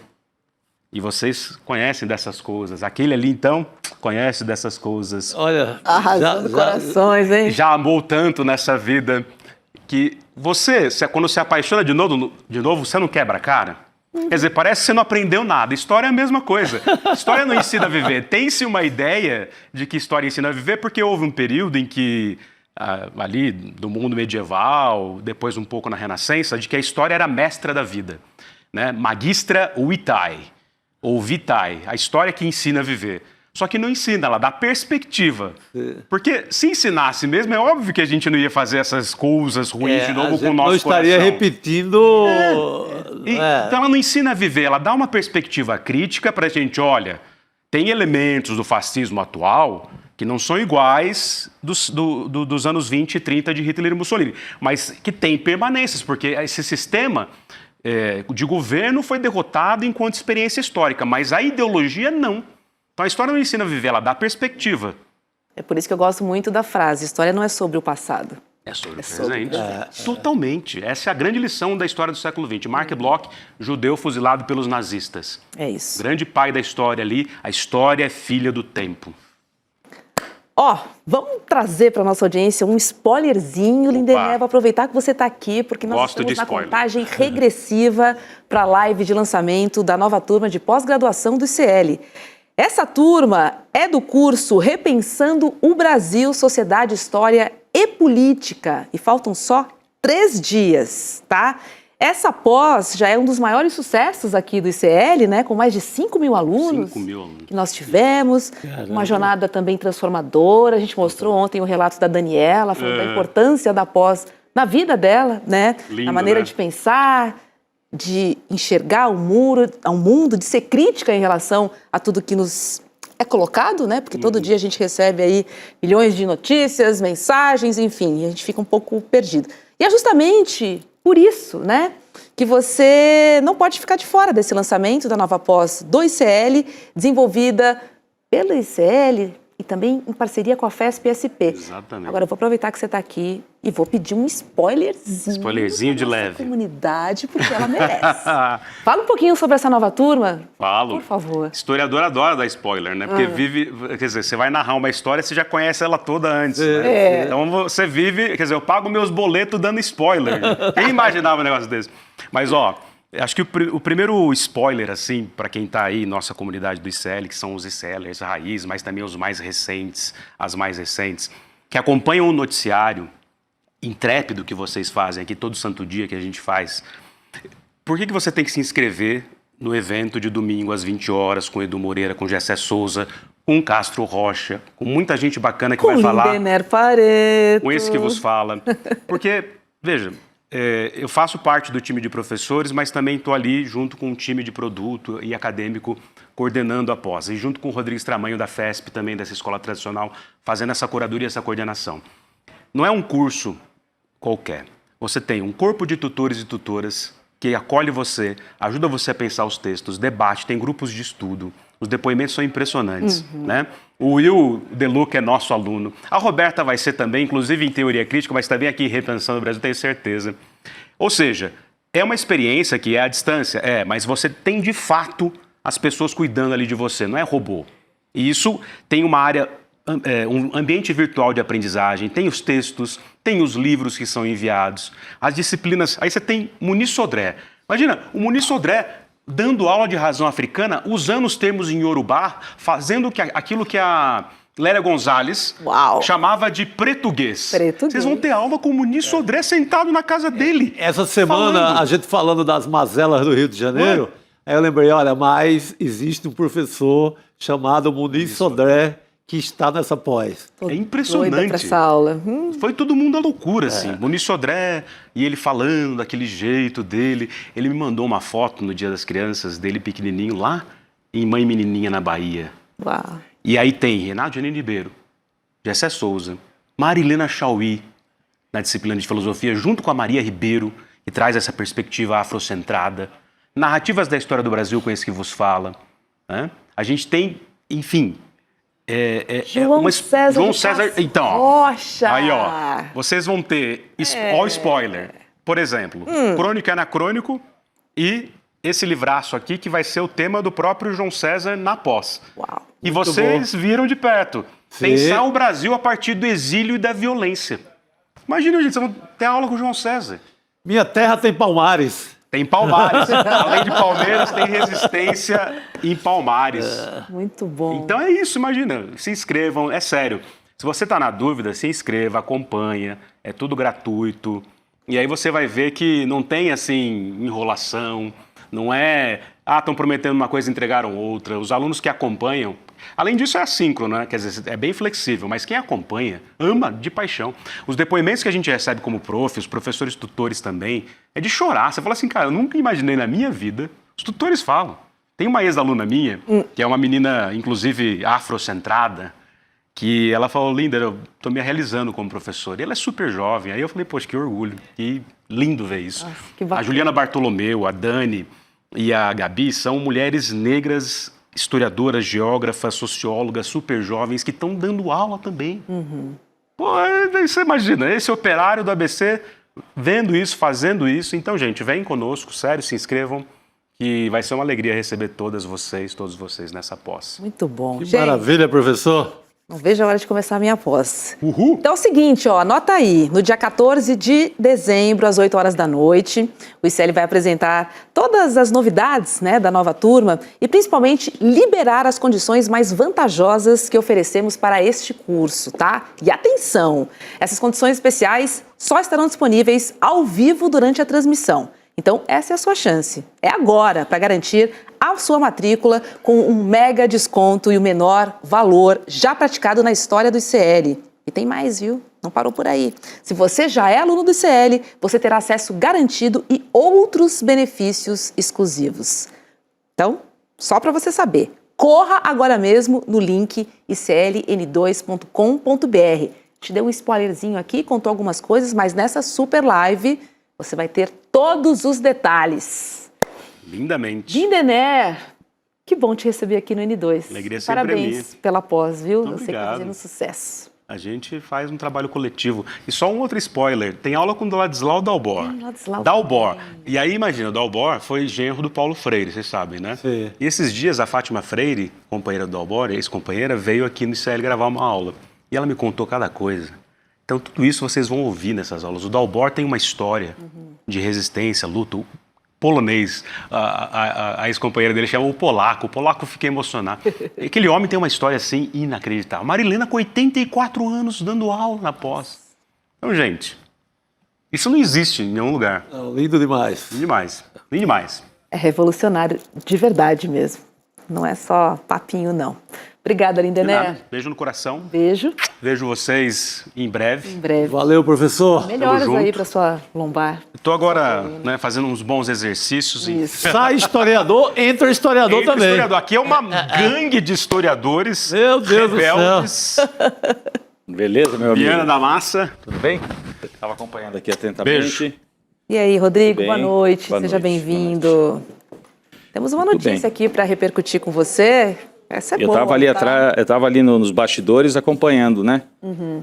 E vocês conhecem dessas coisas. Aquele ali, então, conhece dessas coisas. Olha, arrasando corações, hein? Já amou tanto nessa vida que você, quando se apaixona de novo, você não quebra a cara? Quer dizer, parece que você não aprendeu nada. História é a mesma coisa. História não ensina a viver. Tem-se uma ideia de que história ensina a viver porque houve um período em que, ali do mundo medieval, depois um pouco na Renascença, de que a história era mestra da vida, né? Magistra vitae, ou vitae, a história que ensina a viver. Só que não ensina, ela dá perspectiva. Porque se ensinasse mesmo, é óbvio que a gente não ia fazer essas coisas ruins de novo com o nosso não estaria coração. repetindo... Então ela não ensina a viver, ela dá uma perspectiva crítica pra gente, olha, tem elementos do fascismo atual que não são iguais dos anos 20 e 30 de Hitler e Mussolini, mas que tem permanências, porque esse sistema de governo foi derrotado enquanto experiência histórica, mas a ideologia não. Então a história não ensina a viver, ela dá perspectiva. É por isso que eu gosto muito da frase, história não é sobre o passado. É sobre o presente. Totalmente. Essa é a grande lição da história do século XX. Mark Bloch, judeu fuzilado pelos nazistas. É isso. Grande pai da história ali, a história é filha do tempo. Ó, vamos trazer para nossa audiência um spoilerzinho, Lindenberg. Vou aproveitar que você está aqui, porque nós Gosto estamos de na spoiler. contagem regressiva para a live de lançamento da nova turma de pós-graduação do ICL. Essa turma é do curso Repensando o Brasil, Sociedade, História e Política. E faltam só 3 dias, tá? Essa pós já é um dos maiores sucessos aqui do ICL, né? Com mais de 5 mil alunos 5 mil alunos. que nós tivemos. Uma jornada também transformadora. A gente mostrou ontem o relato da Daniela, falando da importância da pós na vida dela, né? Lindo, na maneira né? de pensar, de enxergar o mundo, de ser crítica em relação a tudo que nos é colocado, né? Porque todo dia a gente recebe aí milhões de notícias, mensagens, enfim, e a gente fica um pouco perdido. E é justamente por isso, né, que você não pode ficar de fora desse lançamento da nova pós do ICL, desenvolvida pelo ICL e também em parceria com a FESP-SP. Exatamente. Agora, eu vou aproveitar que você está aqui e vou pedir um spoilerzinho. Spoilerzinho de pra nossa leve. comunidade, porque ela merece. Fala um pouquinho sobre essa nova turma. Falo. Por favor. Historiador adora dar spoiler, né? Porque quer dizer, você vai narrar uma história, você já conhece ela toda antes, né? Então você vive, quer dizer, eu pago meus boletos dando spoiler. Quem imaginava um negócio desse? Mas, ó, acho que o primeiro spoiler, assim, para quem tá aí, nossa comunidade do ICL, que são os ICLers raiz, mas também os mais recentes, as mais recentes, que acompanham o noticiário intrépido que vocês fazem aqui todo santo dia que a gente faz. Por que você tem que se inscrever no evento de domingo às 20 horas com Edu Moreira, com Gessé Souza, com Castro Rocha, com muita gente bacana que vai falar, Lindenberg Pareto. com esse que vos fala. Porque, veja, eu faço parte do time de professores, mas também estou ali junto com um time de produto e acadêmico coordenando a pós. E junto com o Rodrigo Stramanho da FESP, também dessa escola tradicional, fazendo essa curadoria e essa coordenação. Não é um curso qualquer. Você tem um corpo de tutores e tutoras que acolhe você, ajuda você a pensar os textos, debate, tem grupos de estudo. Os depoimentos são impressionantes, né? O Will Deluca é nosso aluno. A Roberta vai ser também, inclusive em teoria crítica, mas também aqui em Repensando o Brasil, tenho certeza. Ou seja, é uma experiência que é à distância, mas você tem de fato as pessoas cuidando ali de você, não é robô. E isso tem uma área, um ambiente virtual de aprendizagem, tem os textos, tem os livros que são enviados, as disciplinas. Aí você tem Muniz Sodré. Imagina, o Muniz Sodré dando aula de razão africana, usando os termos em Yorubá, fazendo aquilo que a Lélia Gonzalez chamava de pretuguês. Vocês vão ter aula com o Muniz Sodré sentado na casa dele. Essa semana, a gente falando das mazelas do Rio de Janeiro, aí eu lembrei, olha, mas existe um professor chamado Muniz Sodré que está nessa pós. É impressionante. Pra essa aula. Foi todo mundo à loucura, assim. Muniz Sodré, e ele falando daquele jeito dele. Ele me mandou uma foto no Dia das Crianças dele pequenininho lá em Mãe Menininha, na Bahia. Uau. E aí tem Renato Janine Ribeiro, Gessé Souza, Marilena Chauí, na disciplina de filosofia, junto com a Maria Ribeiro, que traz essa perspectiva afrocentrada. Narrativas da história do Brasil, com esse que vos fala. Né? A gente tem, enfim... João César, então, Rocha. Aí, ó, vocês vão ter, ó, spoiler, por exemplo, Crônico e Anacrônico e esse livraço aqui que vai ser o tema do próprio João César na pós. Uau. E vocês viram de perto, pensar o Brasil a partir do exílio e da violência. Imagina, gente, vocês vão ter aula com o João César. Minha terra tem Palmares. Tem Palmares. Além de Palmeiras, tem Resistência em Palmares. Muito bom. Então é isso, imagina. Se inscrevam, é sério. Se você está na dúvida, se inscreva, acompanha. É tudo gratuito. E aí você vai ver que não tem, assim, enrolação. Não é, estão prometendo uma coisa e entregaram outra. Os alunos que acompanham... Além disso, é assíncrono, né? Quer dizer, é bem flexível, mas quem acompanha ama de paixão. Os depoimentos que a gente recebe como prof, os professores tutores também, é de chorar. Você fala assim, cara, eu nunca imaginei na minha vida... Os tutores falam. Tem uma ex-aluna minha, que é uma menina, inclusive, afrocentrada, que ela falou, Linda, eu tô me realizando como professora. E ela é super jovem. Aí eu falei, poxa, que orgulho. Que lindo ver isso. Nossa, que bacana. A Juliana Bartolomeu, a Dani e a Gabi são mulheres negras, historiadoras, geógrafas, sociólogas, super jovens, que estão dando aula também. Pô, você imagina, esse operário do ABC vendo isso, fazendo isso. Então, gente, vem conosco, sério, se inscrevam. Que vai ser uma alegria receber todos vocês nessa posse. Muito bom. Que Gente, maravilha, professor. não vejo a hora de começar a minha posse. Uhul! Então é o seguinte, ó, anota aí, no dia 14 de dezembro, às 8 horas da noite, o ICL vai apresentar todas as novidades, né, da nova turma e principalmente liberar as condições mais vantajosas que oferecemos para este curso, tá? E atenção, essas condições especiais só estarão disponíveis ao vivo durante a transmissão. Então, essa é a sua chance. É agora para garantir a sua matrícula com um mega desconto e o menor valor já praticado na história do ICL. E tem mais, viu? Não parou por aí. Se você já é aluno do ICL, você terá acesso garantido e outros benefícios exclusivos. Então, só para você saber, corra agora mesmo no link icln2.com.br. Te dei um spoilerzinho aqui, contou algumas coisas, mas nessa super live você vai ter todos os detalhes. Lindamente. Linda, né? Que bom te receber aqui no N2. Alegria sempre Parabéns minha. pela pós, viu? Muito Eu sei que tá obrigado. fazendo sucesso. A gente faz um trabalho coletivo. E só um outro spoiler, tem aula com o Ladislau Dalbor. Ladislau Dalbor. também. E aí, imagina, o Dalbor foi genro do Paulo Freire, vocês sabem, né? Sim. E esses dias a Fátima Freire, companheira do Dalbor, ex-companheira, veio aqui no ICL gravar uma aula. E ela me contou cada coisa. Então, tudo isso vocês vão ouvir nessas aulas. O Dalbor tem uma história de resistência, luta. O polonês, a ex-companheira dele chama o Polaco. O Polaco fica emocionado. Aquele homem tem uma história, assim, inacreditável. Marilena com 84 anos dando aula na pós. Então, gente, isso não existe em nenhum lugar. Não, lindo demais. Lindo demais. Lindo demais. É revolucionário de verdade mesmo. Não é só papinho, não. Obrigada, De Lindené. nada. Beijo no coração. Beijo. Vejo vocês em breve. Em breve. Valeu, professor. Melhoras junto. aí para sua lombar. Estou agora, né, fazendo uns bons exercícios. Isso. Sai historiador, entra historiador Entre também. historiador. Aqui é uma gangue de historiadores. Meu Deus do rebeldes. Beleza, meu amigo? Viana da Massa. Tudo bem? Estava acompanhando aqui atentamente. Beijo. E aí, Rodrigo, Tudo boa bem? noite. Boa Seja noite, bem-vindo. Temos uma Tudo notícia bem. aqui para repercutir com você. Essa é Eu boa, estava ali tá? atrás, eu estava ali nos bastidores acompanhando, né?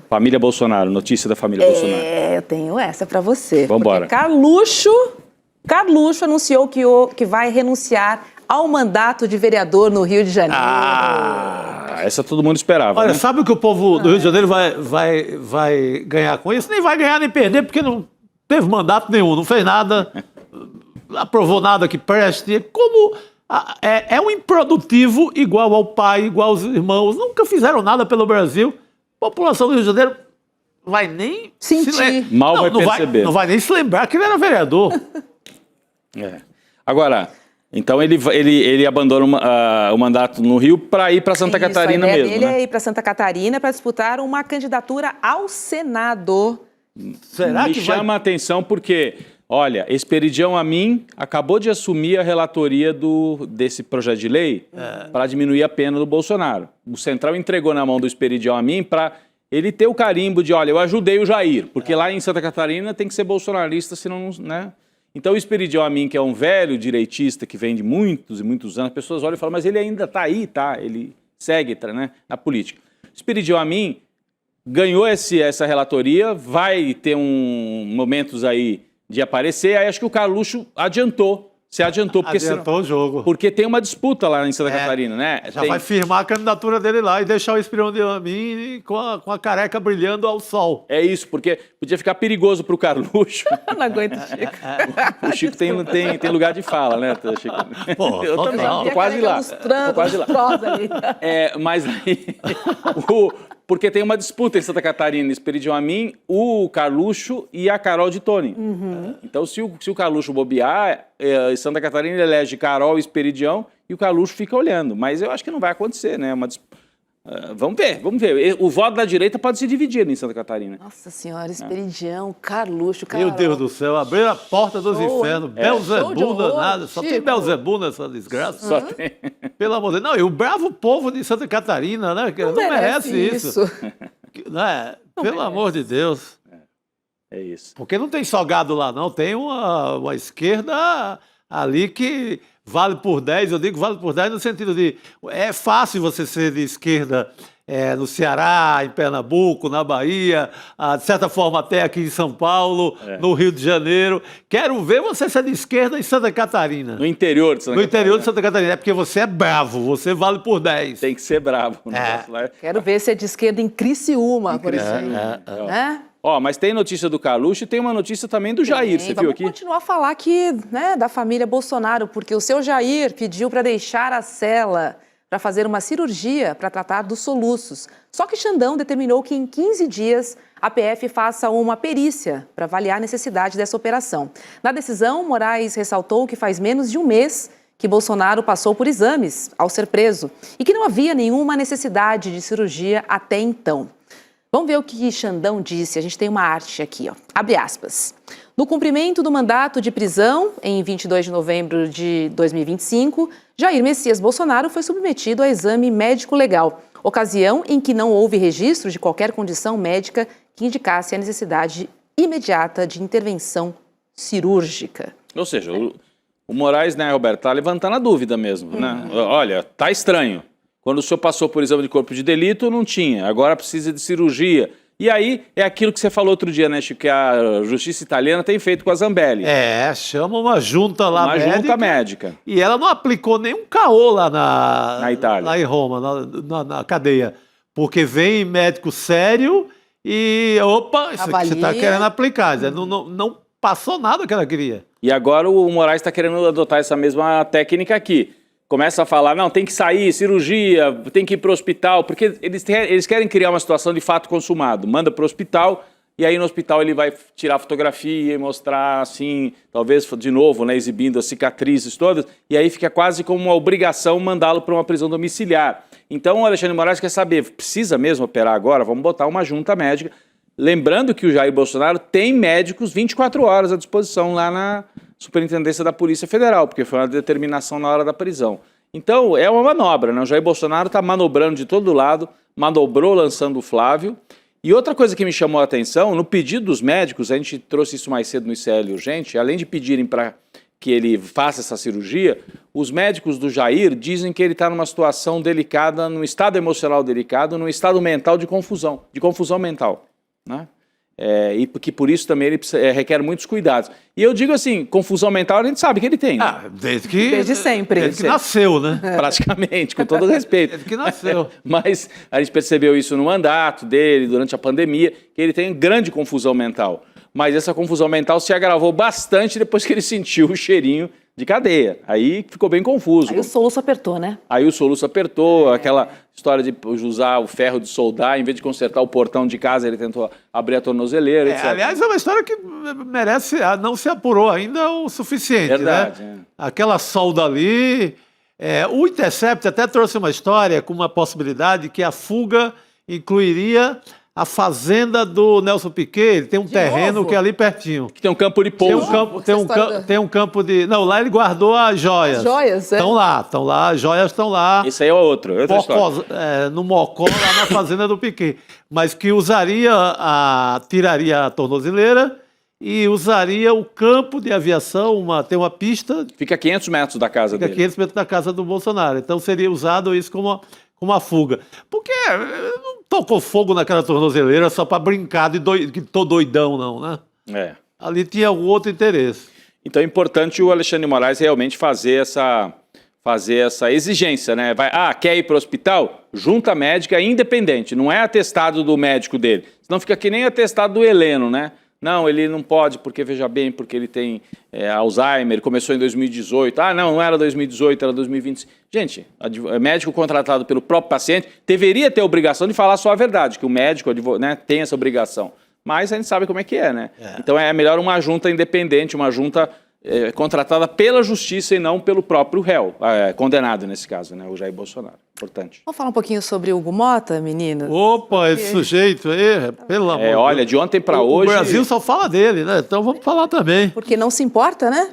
Família Bolsonaro, notícia da família Bolsonaro. É, eu tenho essa para você. Vambora. Porque Carluxo anunciou que vai renunciar ao mandato de vereador no Rio de Janeiro. Essa todo mundo esperava, Olha, né? sabe o que o povo do Rio de Janeiro vai ganhar com isso? Nem vai ganhar nem perder, porque não teve mandato nenhum, não fez nada, aprovou nada que preste. Como é um improdutivo igual ao pai, igual aos irmãos, nunca fizeram nada pelo Brasil. A população do Rio de Janeiro vai nem... Sentir. Mal vai perceber. Não vai nem se lembrar que ele era vereador. É. Agora, então ele abandona o mandato no Rio para ir para Santa Isso, Catarina a ideia mesmo, dele né? é ir para Santa Catarina para disputar uma candidatura ao Senado. Será Me que chama a atenção porque, olha, Esperidião Amin acabou de assumir a relatoria desse projeto de lei para diminuir a pena do Bolsonaro. O Centrão entregou na mão do Esperidião Amin para ele ter o carimbo de, olha, eu ajudei o Jair, porque lá em Santa Catarina tem que ser bolsonarista, senão, né? Então o Esperidião Amin, que é um velho direitista que vem de muitos e muitos anos, as pessoas olham e falam, mas ele ainda está aí, tá? Ele segue, né, na política. Esperidião Amin ganhou essa relatoria, vai ter momentos aí de aparecer, aí acho que o Carluxo se adiantou. Porque adiantou o jogo? Porque tem uma disputa lá em Santa Catarina, né? Já vai firmar a candidatura dele lá e deixar o Esperidião Amin com a careca brilhando ao sol. É isso, porque podia ficar perigoso pro Carluxo. Não aguento, Chico. O Chico tem lugar de fala, né, Chico? Pô, eu também, total. tô quase lá. Tô quase lá. Ali. Mas aí, Porque tem uma disputa em Santa Catarina, Esperidião Amin, o Carluxo e a Carol de Tony. Então, se o Carluxo bobear, em Santa Catarina elege Carol e Esperidião e o Carluxo fica olhando. Mas eu acho que não vai acontecer, né? Vamos ver. O voto da direita pode se dividir em Santa Catarina. Nossa Senhora, Esperidião, Carluxo, Carol. Meu Deus do céu, abriram a porta dos infernos. Belzebu show de horror, danado. Só tem Chico. Belzebu nessa desgraça. Só tem. Pelo amor de Deus. Não, e o bravo povo de Santa Catarina, né? Que não merece isso. Né? Pelo amor de Deus. É isso. Porque não tem salgado lá, não. Tem uma esquerda ali que vale por 10. Eu digo vale por 10 no sentido de... É fácil você ser de esquerda no Ceará, em Pernambuco, na Bahia, de certa forma até aqui em São Paulo, no Rio de Janeiro. Quero ver você ser de esquerda em Santa Catarina. No interior de Santa No Catarina. interior de Santa Catarina. É porque você é bravo, você vale por 10. Tem que ser bravo. O negócio lá. Quero ver ser de esquerda em Criciúma, por exemplo. Né? Ó, mas tem notícia do Carluxo e tem uma notícia também do Jair, você viu Vamos aqui? continuar a falar aqui, né, da família Bolsonaro, porque o seu Jair pediu para deixar a cela para fazer uma cirurgia para tratar dos soluços. Só que Xandão determinou que em 15 dias a PF faça uma perícia para avaliar a necessidade dessa operação. Na decisão, Moraes ressaltou que faz menos de um mês que Bolsonaro passou por exames ao ser preso e que não havia nenhuma necessidade de cirurgia até então. Vamos ver o que Xandão disse. A gente tem uma arte aqui, ó. Abre aspas. No cumprimento do mandato de prisão, em 22 de novembro de 2025, Jair Messias Bolsonaro foi submetido a exame médico legal, ocasião em que não houve registro de qualquer condição médica que indicasse a necessidade imediata de intervenção cirúrgica. Ou seja, o Moraes, né, Roberto, tá levantando a dúvida mesmo, né? Olha, tá estranho. Quando o senhor passou por exame de corpo de delito, não tinha. Agora precisa de cirurgia. E aí é aquilo que você falou outro dia, né, Chico, que a justiça italiana tem feito com a Zambelli. Chama uma junta lá Uma junta médica. E ela não aplicou nenhum caô lá Na Itália. lá em Roma, na cadeia. Porque vem médico sério e, opa, isso aqui você está querendo aplicar. Não passou nada que ela queria. E agora o Moraes está querendo adotar essa mesma técnica aqui. Começa a falar, não, tem que sair, cirurgia, tem que ir para o hospital, porque eles querem criar uma situação de fato consumado. Manda para o hospital, e aí no hospital ele vai tirar fotografia e mostrar, assim, talvez de novo, né, exibindo as cicatrizes todas, e aí fica quase como uma obrigação mandá-lo para uma prisão domiciliar. Então o Alexandre de Moraes quer saber, precisa mesmo operar agora? Vamos botar uma junta médica. Lembrando que o Jair Bolsonaro tem médicos 24 horas à disposição lá na Superintendência da Polícia Federal, porque foi uma determinação na hora da prisão. Então, é uma manobra, né? O Jair Bolsonaro está manobrando de todo lado, manobrou lançando o Flávio. E outra coisa que me chamou a atenção, no pedido dos médicos, a gente trouxe isso mais cedo no ICL Urgente, além de pedirem para que ele faça essa cirurgia, os médicos do Jair dizem que ele está numa situação delicada, num estado emocional delicado, num estado mental de confusão mental, né? E que por isso também ele requer muitos cuidados. E eu digo assim, confusão mental a gente sabe que ele tem, né? Desde sempre. Desde que nasceu, né? Praticamente, com todo respeito. Desde que nasceu. Mas a gente percebeu isso no mandato dele, durante a pandemia, que ele tem grande confusão mental. Mas essa confusão mental se agravou bastante depois que ele sentiu o cheirinho de cadeia. Aí ficou bem confuso. Aí o soluço apertou, né? Aí o soluço apertou, aquela história de usar o ferro de soldar, em vez de consertar o portão de casa, ele tentou abrir a tornozeleira, etc. Aliás, é uma história que merece, não se apurou ainda o suficiente, Verdade, né? Aquela solda ali... o Intercept até trouxe uma história com uma possibilidade que a fuga incluiria a fazenda do Nelson Piquet. Ele tem um terreno que é ali pertinho. Que tem um campo de pouso. Tem um campo de... Não, lá ele guardou as joias. As joias, Estão lá, as joias estão lá. Isso aí é outra história. No Mocó, lá na fazenda do Piquet. Mas que tiraria a tornozeleira e usaria o campo de aviação, tem uma pista... Fica a 500 metros da casa dele. Fica a 500 metros da casa do Bolsonaro. Então seria usado isso como uma fuga. Porque não tocou fogo naquela tornozeleira só para brincar que tô doidão, não, né? Ali tinha algum outro interesse. Então é importante o Alexandre de Moraes realmente fazer essa exigência, né? Quer ir para o hospital? Junta médica independente, não é atestado do médico dele. Senão fica que nem atestado do Heleno, né? Não, ele não pode, porque veja bem, porque ele tem Alzheimer, começou em 2018. Ah, não era 2018, era 2020. Gente, médico contratado pelo próprio paciente deveria ter a obrigação de falar só a verdade, que o médico, né, tem essa obrigação. Mas a gente sabe como é que é, né? Então é melhor uma junta independente, uma junta contratada pela justiça e não pelo próprio réu, condenado nesse caso, né, o Jair Bolsonaro. Importante. Vamos falar um pouquinho sobre o Hugo Mota, meninas? Opa, esse sujeito aí, pelo amor de Deus. Olha, de ontem para hoje... O Brasil só fala dele, né? Então vamos falar também. Porque não se importa, né?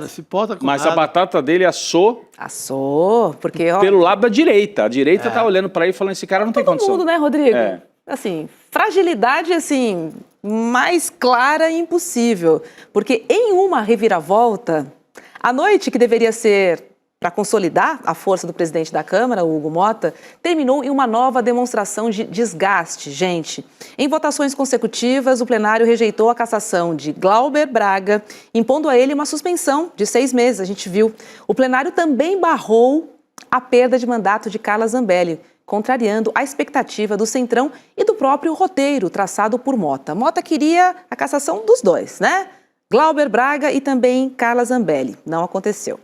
Não se importa com Mas nada. a batata dele assou Assou, porque... Ó, pelo lado da direita. A direita tá olhando para ele e falando, esse cara não tem todo condição. mundo, né, Rodrigo? É. Assim, fragilidade, assim, mais clara e impossível. Porque em uma reviravolta, a noite que deveria ser para consolidar a força do presidente da Câmara, o Hugo Mota, terminou em uma nova demonstração de desgaste, gente. Em votações consecutivas, o plenário rejeitou a cassação de Glauber Braga, impondo a ele uma suspensão de 6 meses, a gente viu. O plenário também barrou a perda de mandato de Carla Zambelli, contrariando a expectativa do Centrão e do próprio roteiro traçado por Mota. Mota queria a cassação dos dois, né? Glauber Braga e também Carla Zambelli. Não aconteceu.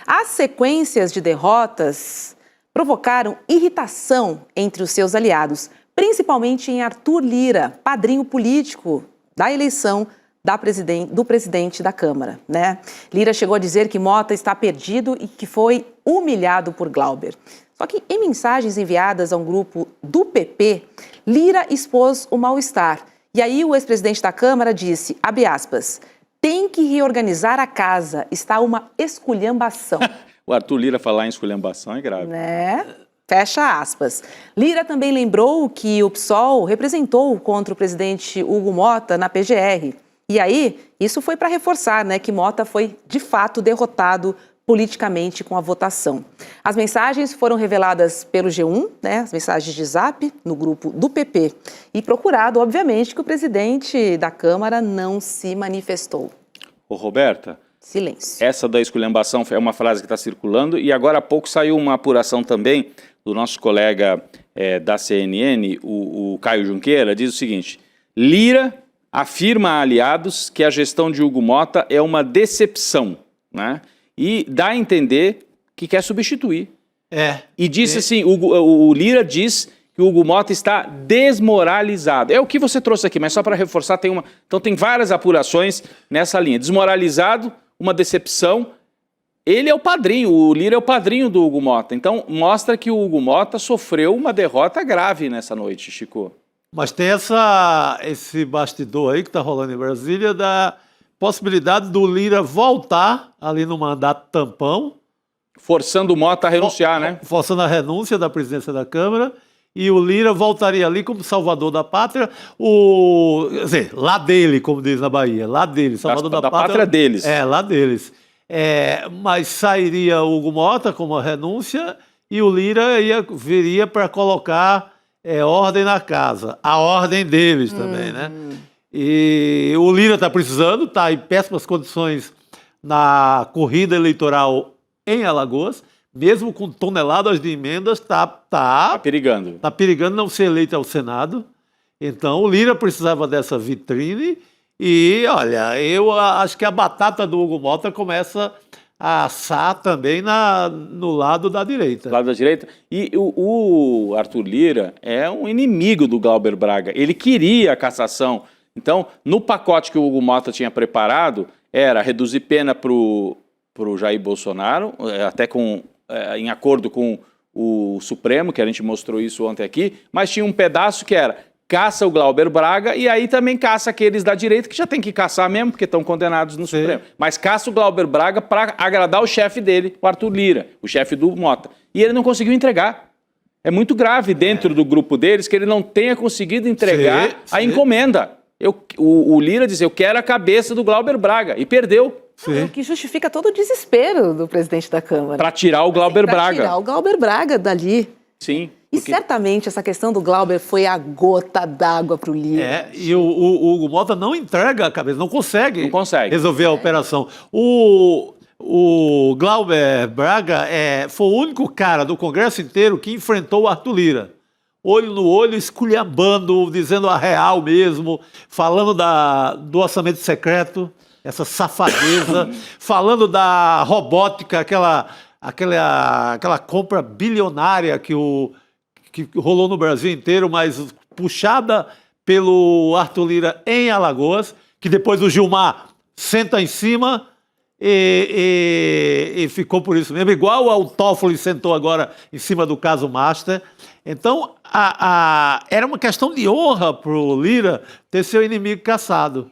As sequências de derrotas provocaram irritação entre os seus aliados, principalmente em Arthur Lira, padrinho político da eleição do presidente da Câmara, né? Lira chegou a dizer que Mota está perdido e que foi humilhado por Glauber. Só que em mensagens enviadas a um grupo do PP, Lira expôs o mal-estar. E aí o ex-presidente da Câmara disse, abre aspas, tem que reorganizar a casa, está uma esculhambação. O Arthur Lira falar em esculhambação é grave. Né? Fecha aspas. Lira também lembrou que o PSOL representou contra o presidente Hugo Mota na PGR. E aí, isso foi para reforçar, né, que Mota foi, de fato, derrotado politicamente com a votação. As mensagens foram reveladas pelo G1, né, as mensagens de zap, no grupo do PP. E procurado, obviamente, que o presidente da Câmara não se manifestou. Ô, Roberta, silêncio. Essa da esculhambação é uma frase que está circulando e agora há pouco saiu uma apuração também do nosso colega da CNN, o Caio Junqueira, diz o seguinte, Lira afirma a aliados que a gestão de Hugo Mota é uma decepção, né? E dá a entender que quer substituir. E disse assim, o Lira diz que o Hugo Mota está desmoralizado. É o que você trouxe aqui, mas só para reforçar, então tem várias apurações nessa linha. Desmoralizado, uma decepção. Ele é o padrinho, o Lira é o padrinho do Hugo Mota. Então mostra que o Hugo Mota sofreu uma derrota grave nessa noite, Chico. Mas tem esse bastidor aí que está rolando em Brasília da possibilidade do Lira voltar ali no mandato tampão. Forçando o Mota a renunciar, né? Forçando a renúncia da presidência da Câmara. E o Lira voltaria ali como salvador da pátria. Quer dizer, lá dele, como diz na Bahia. Lá dele, salvador da pátria deles. Lá deles. Mas sairia o Hugo Mota como a renúncia e o Lira viria para colocar ordem na casa. A ordem deles também, né? E o Lira está precisando, está em péssimas condições na corrida eleitoral em Alagoas, mesmo com toneladas de emendas, está perigando. Está perigando não ser eleito ao Senado. Então o Lira precisava dessa vitrine e, olha, eu acho que a batata do Hugo Mota começa a assar também no lado da direita. Lado da direita. E o Arthur Lira é um inimigo do Glauber Braga. Ele queria a cassação. Então, no pacote que o Hugo Mota tinha preparado, era reduzir pena para o Jair Bolsonaro, até em acordo com o Supremo, que a gente mostrou isso ontem aqui, mas tinha um pedaço que era caça o Glauber Braga e aí também caça aqueles da direita, que já tem que caçar mesmo, porque estão condenados no Supremo. Mas caça o Glauber Braga para agradar o chefe dele, o Arthur Lira, o chefe do Mota. E ele não conseguiu entregar. É muito grave dentro do grupo deles que ele não tenha conseguido entregar a encomenda. O Lira diz, eu quero a cabeça do Glauber Braga, e perdeu. O que justifica todo o desespero do presidente da Câmara. Para tirar o Glauber Braga. Para tirar o Glauber Braga dali. Sim. E certamente essa questão do Glauber foi a gota d'água para o Lira. E o Hugo Mota não entrega a cabeça, não consegue resolver a operação. O Glauber Braga foi o único cara do Congresso inteiro que enfrentou o Arthur Lira. olho no olho, esculhambando, dizendo a real mesmo, falando do orçamento secreto, essa safadeza, falando da robótica, aquela compra bilionária que rolou no Brasil inteiro, mas puxada pelo Arthur Lira em Alagoas, que depois o Gilmar senta em cima e ficou por isso mesmo, igual o Toffoli sentou agora em cima do caso Master. Então, era uma questão de honra para o Lira ter seu inimigo caçado.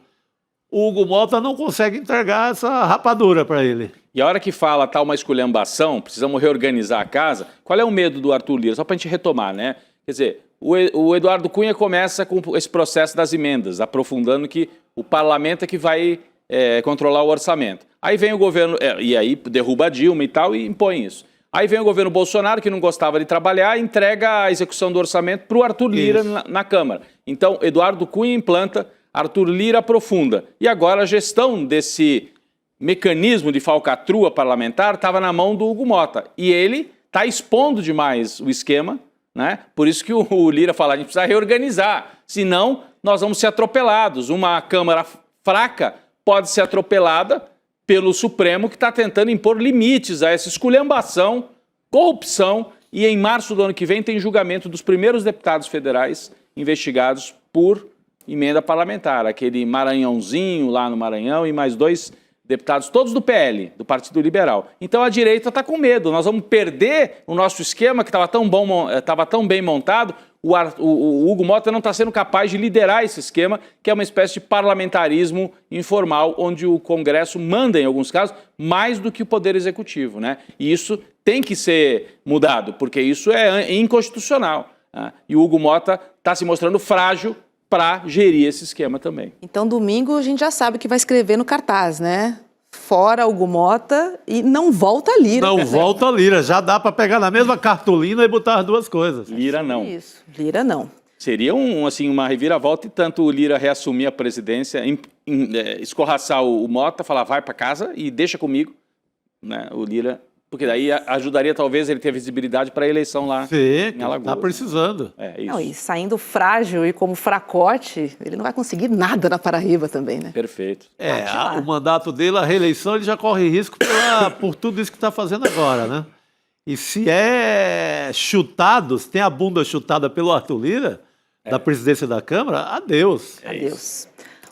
O Hugo Mota não consegue entregar essa rapadura para ele. E a hora que fala tá uma esculhambação, precisamos reorganizar a casa, qual é o medo do Arthur Lira? Só para a gente retomar, né? Quer dizer, o Eduardo Cunha começa com esse processo das emendas, aprofundando que o parlamento é que vai controlar o orçamento. Aí vem o governo, e aí derruba a Dilma e tal, e impõe isso. Aí vem o governo Bolsonaro, que não gostava de trabalhar, e entrega a execução do orçamento para o Arthur Lira na Câmara. Então, Eduardo Cunha implanta, Arthur Lira aprofunda. E agora a gestão desse mecanismo de falcatrua parlamentar estava na mão do Hugo Mota. E ele está expondo demais o esquema, né? Por isso que o Lira fala, a gente precisa reorganizar, senão nós vamos ser atropelados. Uma Câmara fraca pode ser atropelada pelo Supremo, que está tentando impor limites a essa esculhambação, corrupção, e em março do ano que vem tem julgamento dos primeiros deputados federais investigados por emenda parlamentar, aquele Maranhãozinho lá no Maranhão e mais 2 deputados, todos do PL, do Partido Liberal. Então a direita está com medo, nós vamos perder o nosso esquema que estava tão bem montado. O Hugo Mota não está sendo capaz de liderar esse esquema, que é uma espécie de parlamentarismo informal, onde o Congresso manda, em alguns casos, mais do que o Poder Executivo, né? E isso tem que ser mudado, porque isso é inconstitucional, né? E o Hugo Mota está se mostrando frágil para gerir esse esquema também. Então, domingo, a gente já sabe o que vai escrever no cartaz, né? Fora Hugo Mota e não volta Lira. Não volta Lira, já dá para pegar na mesma cartolina e botar as duas coisas. Lira não. Isso, Lira não. Seria uma reviravolta e tanto o Lira reassumir a presidência, escorraçar o Mota, falar vai para casa e deixa comigo, né? O Lira, porque daí ajudaria talvez ele ter visibilidade para a eleição lá em Alagoas. Tá precisando. É, isso. Não, e saindo frágil e como fracote, ele não vai conseguir nada na Paraíba também, né? Perfeito. O mandato dele, a reeleição, ele já corre risco por tudo isso que está fazendo agora, né? E se é chutado, se tem a bunda chutada pelo Arthur Lira, da presidência da Câmara, adeus. Adeus.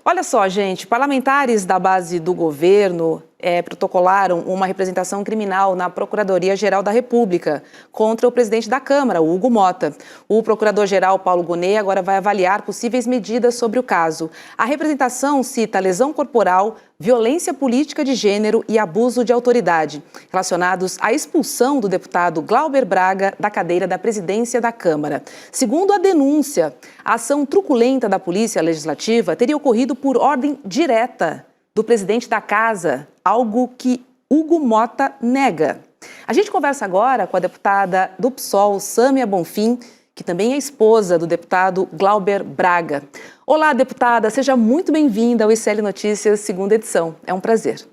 Olha só, gente, parlamentares da base do governo protocolaram uma representação criminal na Procuradoria-Geral da República contra o presidente da Câmara, o Hugo Mota. O procurador-geral Paulo Gonet agora vai avaliar possíveis medidas sobre o caso. A representação cita lesão corporal, violência política de gênero e abuso de autoridade, relacionados à expulsão do deputado Glauber Braga da cadeira da presidência da Câmara. Segundo a denúncia, a ação truculenta da Polícia Legislativa teria ocorrido por ordem direta do presidente da Casa, algo que Hugo Mota nega. A gente conversa agora com a deputada do PSOL, Sâmia Bonfim, que também é esposa do deputado Glauber Braga. Olá, deputada, seja muito bem-vinda ao ICL Notícias, segunda edição. É um prazer.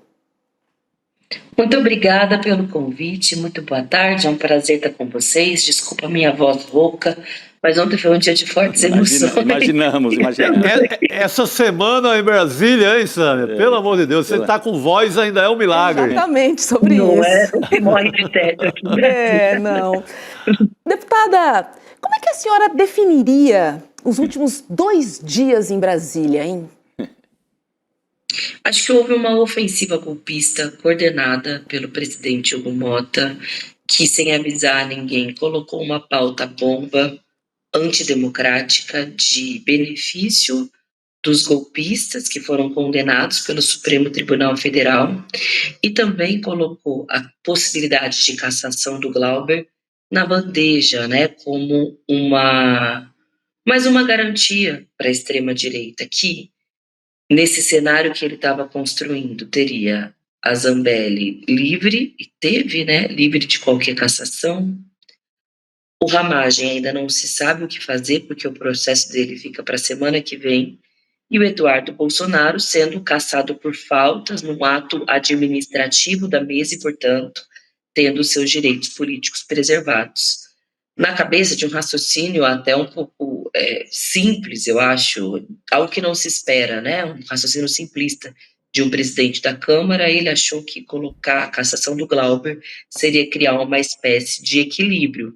Muito obrigada pelo convite, muito boa tarde, é um prazer estar com vocês. Desculpa a minha voz rouca, mas ontem foi um dia de fortes emoções. Imaginamos. Essa semana em Brasília, hein, Sâmia? Pelo amor de Deus, você está com voz ainda é um milagre. Exatamente, sobre não isso. Não é? Você morre de tédio aqui em Brasília. Não. Deputada, como é que a senhora definiria os últimos 2 dias em Brasília, hein? Acho que houve uma ofensiva golpista coordenada pelo presidente Hugo Mota, que, sem avisar ninguém, colocou uma pauta bomba antidemocrática de benefício dos golpistas que foram condenados pelo Supremo Tribunal Federal e também colocou a possibilidade de cassação do Glauber na bandeja, né, como mais uma garantia para a extrema-direita que, nesse cenário que ele estava construindo, teria a Zambelli livre, e teve, né, livre de qualquer cassação. O Ramagem ainda não se sabe o que fazer, porque o processo dele fica para a semana que vem, e o Eduardo Bolsonaro sendo cassado por faltas num ato administrativo da mesa e, portanto, tendo seus direitos políticos preservados. na cabeça de um raciocínio até um pouco simples, eu acho, algo que não se espera, né? Um raciocínio simplista de um presidente da Câmara. Ele achou que colocar a cassação do Glauber seria criar uma espécie de equilíbrio.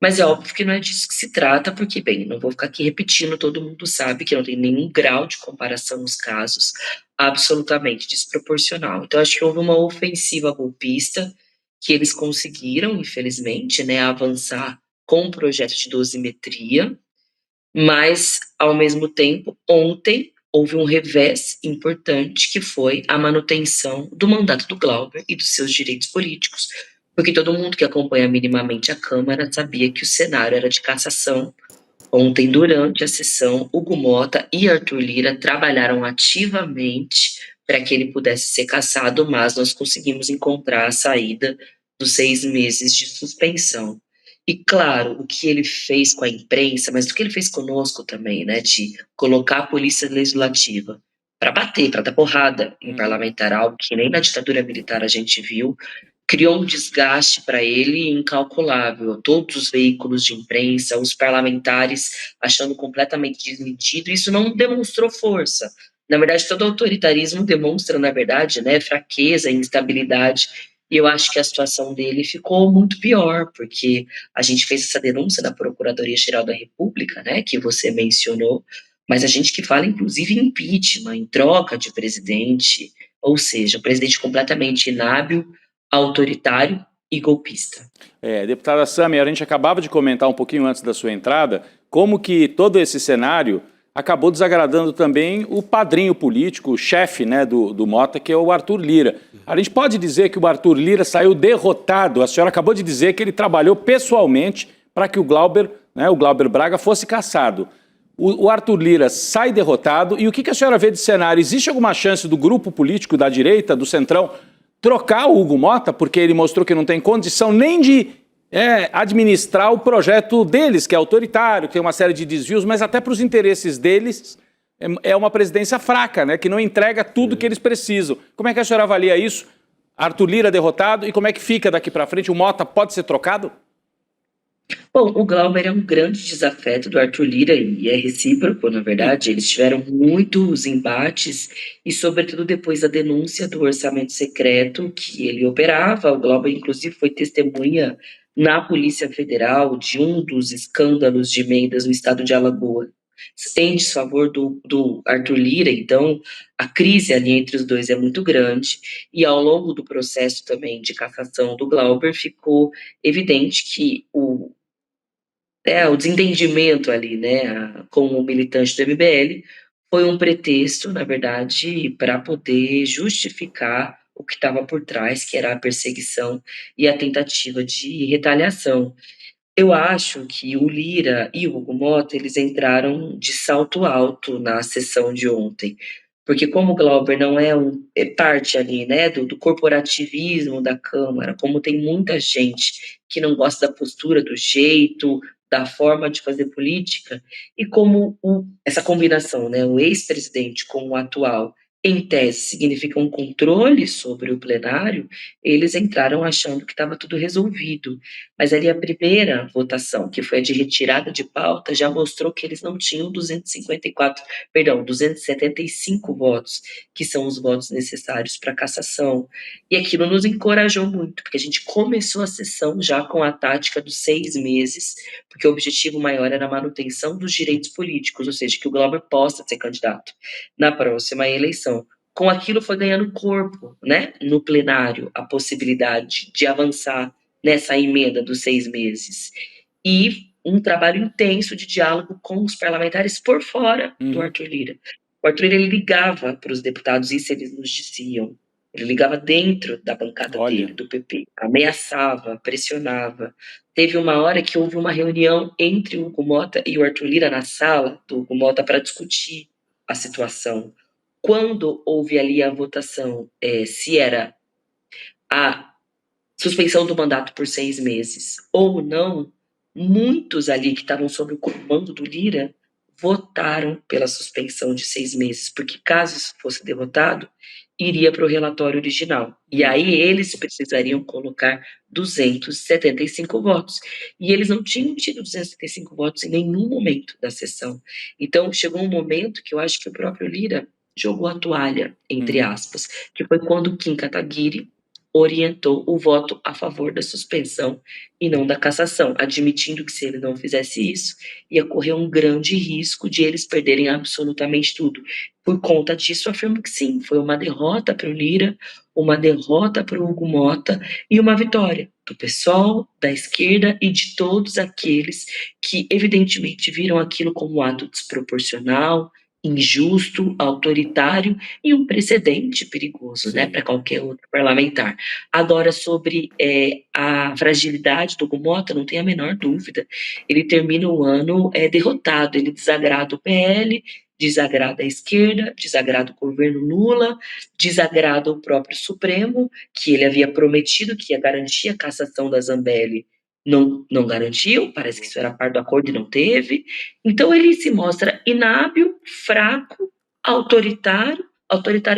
Mas é óbvio que não é disso que se trata, porque, bem, não vou ficar aqui repetindo, todo mundo sabe que não tem nenhum grau de comparação nos casos, absolutamente desproporcional. Então, acho que houve uma ofensiva golpista que eles conseguiram, infelizmente, né, avançar com o projeto de dosimetria, mas, ao mesmo tempo, ontem houve um revés importante, que foi a manutenção do mandato do Glauber e dos seus direitos políticos, porque todo mundo que acompanha minimamente a Câmara sabia que o cenário era de cassação. Ontem, durante a sessão, Hugo Mota e Arthur Lira trabalharam ativamente para que ele pudesse ser cassado, mas nós conseguimos encontrar a saída dos 6 meses de suspensão. E, claro, o que ele fez com a imprensa, mas o que ele fez conosco também, né, de colocar a Polícia Legislativa para bater, para dar porrada em parlamentar, algo que nem na ditadura militar a gente viu, criou um desgaste para ele incalculável. Todos os veículos de imprensa, os parlamentares achando completamente desmentido. Isso não demonstrou força. Na verdade, todo autoritarismo demonstra, na verdade, né, fraqueza, instabilidade. E eu acho que a situação dele ficou muito pior, porque a gente fez essa denúncia da Procuradoria-Geral da República, né, que você mencionou, mas a gente que fala, inclusive, em impeachment, em troca de presidente, ou seja, um presidente completamente inábil, autoritário e golpista. Deputada Sami, a gente acabava de comentar um pouquinho antes da sua entrada como que todo esse cenário acabou desagradando também o padrinho político, o chefe, né, do Mota, que é o Arthur Lira. A gente pode dizer que o Arthur Lira saiu derrotado. A senhora acabou de dizer que ele trabalhou pessoalmente para que o Glauber Braga fosse cassado. O Arthur Lira sai derrotado. E o que a senhora vê de cenário? Existe alguma chance do grupo político da direita, do Centrão, trocar o Hugo Mota, porque ele mostrou que não tem condição nem de administrar o projeto deles, que é autoritário, que tem uma série de desvios, mas até para os interesses deles é uma presidência fraca, né, que não entrega tudo que eles precisam. Como é que a senhora avalia isso? Arthur Lira derrotado, e como é que fica daqui para frente? O Mota pode ser trocado? Bom, o Glauber é um grande desafeto do Arthur Lira e é recíproco, na verdade. Eles tiveram muitos embates e, sobretudo, depois da denúncia do orçamento secreto que ele operava. O Glauber, inclusive, foi testemunha na Polícia Federal de um dos escândalos de emendas no estado de Alagoas, em desfavor do Arthur Lira. Então, a crise ali entre os dois é muito grande e, ao longo do processo também de cassação do Glauber, ficou evidente que o desentendimento ali, né, com o militante do MBL foi um pretexto, na verdade, para poder justificar o que estava por trás, que era a perseguição e a tentativa de retaliação. Eu acho que o Lira e o Hugo Mota, eles entraram de salto alto na sessão de ontem, porque como o Glauber não é parte ali, né, do corporativismo da Câmara, como tem muita gente que não gosta da postura, do jeito, da forma de fazer política, e como essa combinação, né, o ex-presidente com o atual, em tese, significa um controle sobre o plenário, eles entraram achando que estava tudo resolvido. Mas ali a primeira votação, que foi a de retirada de pauta, já mostrou que eles não tinham 275 votos, que são os votos necessários para a cassação. E aquilo nos encorajou muito, porque a gente começou a sessão já com a tática dos 6 meses, porque o objetivo maior era a manutenção dos direitos políticos, ou seja, que o Glauber possa ser candidato na próxima eleição. Com aquilo foi ganhando corpo, né, no plenário, a possibilidade de avançar nessa emenda dos 6 meses. E um trabalho intenso de diálogo com os parlamentares por fora do Arthur Lira. O Arthur Lira, ele ligava para os deputados, isso eles nos diziam. Ele ligava dentro da bancada dele, do PP, ameaçava, pressionava. Teve uma hora que houve uma reunião entre o Hugo Mota e o Arthur Lira na sala do Hugo Mota para discutir a situação. Quando houve ali a votação, se era a suspensão do mandato por 6 meses ou não, muitos ali que estavam sob o comando do Lira votaram pela suspensão de 6 meses, porque caso isso fosse derrotado, iria para o relatório original. E aí eles precisariam colocar 275 votos. E eles não tinham tido 275 votos em nenhum momento da sessão. Então, chegou um momento que eu acho que o próprio Lira jogou a toalha, entre aspas, que foi quando Kim Kataguiri orientou o voto a favor da suspensão e não da cassação, admitindo que se ele não fizesse isso, ia correr um grande risco de eles perderem absolutamente tudo. Por conta disso, eu afirmo que sim, foi uma derrota para o Lira, uma derrota para o Hugo Motta e uma vitória do PSOL, da esquerda e de todos aqueles que evidentemente viram aquilo como um ato desproporcional, injusto, autoritário e um precedente perigoso, né, para qualquer outro parlamentar. Agora, sobre a fragilidade do Hugo Motta, não tem a menor dúvida. Ele termina o ano derrotado, ele desagrada o PL, desagrada a esquerda, desagrada o governo Lula, desagrada o próprio Supremo, que ele havia prometido que ia garantir a cassação da Zambelli, não garantiu, parece que isso era parte do acordo e não teve. Então ele se mostra inábil, fraco, autoritário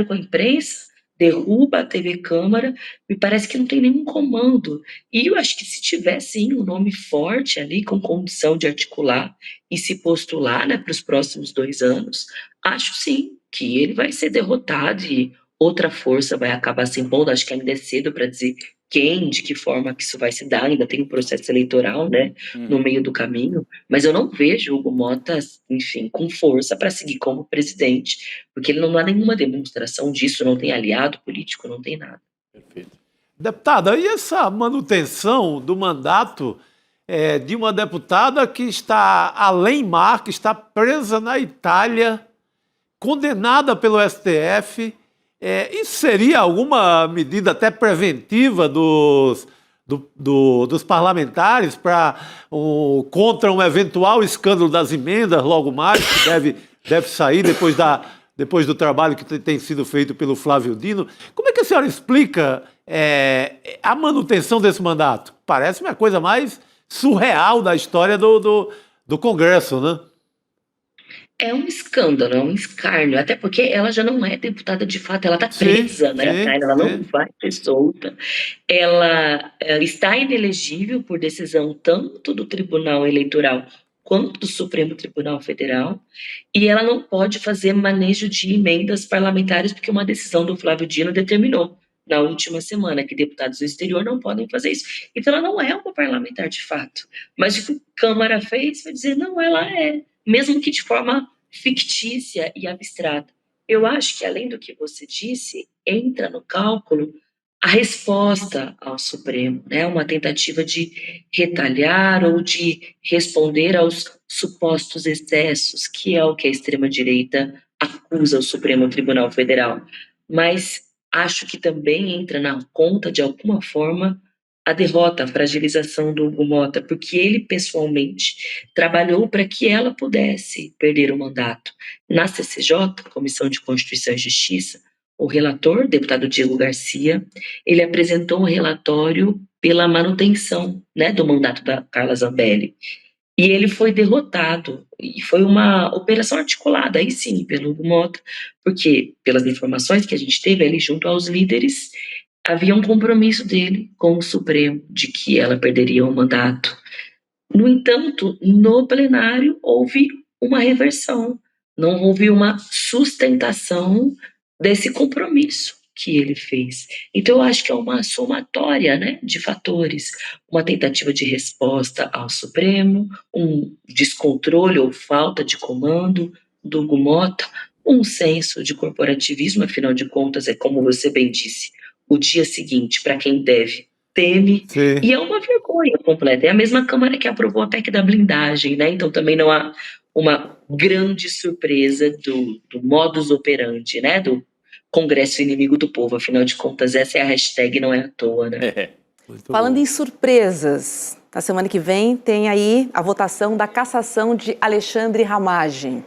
com a imprensa, derruba a TV Câmara, me parece que não tem nenhum comando. E eu acho que se tiver, sim, um nome forte ali, com condição de articular e se postular, né, para os próximos 2 anos, acho sim que ele vai ser derrotado e outra força vai acabar se impondo. Acho que ainda é cedo para dizer quem, de que forma que isso vai se dar, ainda tem um processo eleitoral, né, no meio do caminho, mas eu não vejo o Hugo Motta, enfim, com força para seguir como presidente, porque ele não dá nenhuma demonstração disso, não tem aliado político, não tem nada. Perfeito. Deputada, e essa manutenção do mandato de uma deputada que está além mar, que está presa na Itália, condenada pelo STF, isso seria alguma medida até preventiva dos parlamentares contra um eventual escândalo das emendas logo mais, que deve sair depois do trabalho que tem sido feito pelo Flávio Dino? Como é que a senhora explica a manutenção desse mandato? Parece-me a coisa mais surreal da história do Congresso, né? É um escândalo, é um escárnio, até porque ela já não é deputada de fato, ela está presa na Itália, ela não vai ser solta. Ela está inelegível por decisão tanto do Tribunal Eleitoral quanto do Supremo Tribunal Federal, e ela não pode fazer manejo de emendas parlamentares, porque uma decisão do Flávio Dino determinou na última semana que deputados do exterior não podem fazer isso. Então ela não é uma parlamentar de fato, mas o que a Câmara fez foi dizer, não, ela é, mesmo que de forma fictícia e abstrata. Eu acho que, além do que você disse, entra no cálculo a resposta ao Supremo, né? Uma tentativa de retalhar ou de responder aos supostos excessos, que é o que a extrema-direita acusa o Supremo Tribunal Federal. Mas acho que também entra na conta, de alguma forma, a derrota, a fragilização do Hugo Motta, porque ele pessoalmente trabalhou para que ela pudesse perder o mandato. Na CCJ, Comissão de Constituição e Justiça, o relator, deputado Diego Garcia, ele apresentou um relatório pela manutenção, né, do mandato da Carla Zambelli. E ele foi derrotado, e foi uma operação articulada, aí sim, pelo Hugo Motta, porque, pelas informações que a gente teve ali junto aos líderes, havia um compromisso dele com o Supremo de que ela perderia o mandato. No entanto, no plenário houve uma reversão, não houve uma sustentação desse compromisso que ele fez. Então eu acho que é uma somatória, né, de fatores, uma tentativa de resposta ao Supremo, um descontrole ou falta de comando do Hugo Motta, um senso de corporativismo, afinal de contas, é como você bem disse, o dia seguinte, para quem deve, teme, Sim. E é uma vergonha completa. É a mesma Câmara que aprovou a PEC da blindagem, né? Então também não há uma grande surpresa do modus operandi, né? Do Congresso inimigo do povo. Afinal de contas, essa é a hashtag, não é à toa, né? Falando em surpresas, na semana que vem tem aí a votação da cassação de Alexandre Ramagem.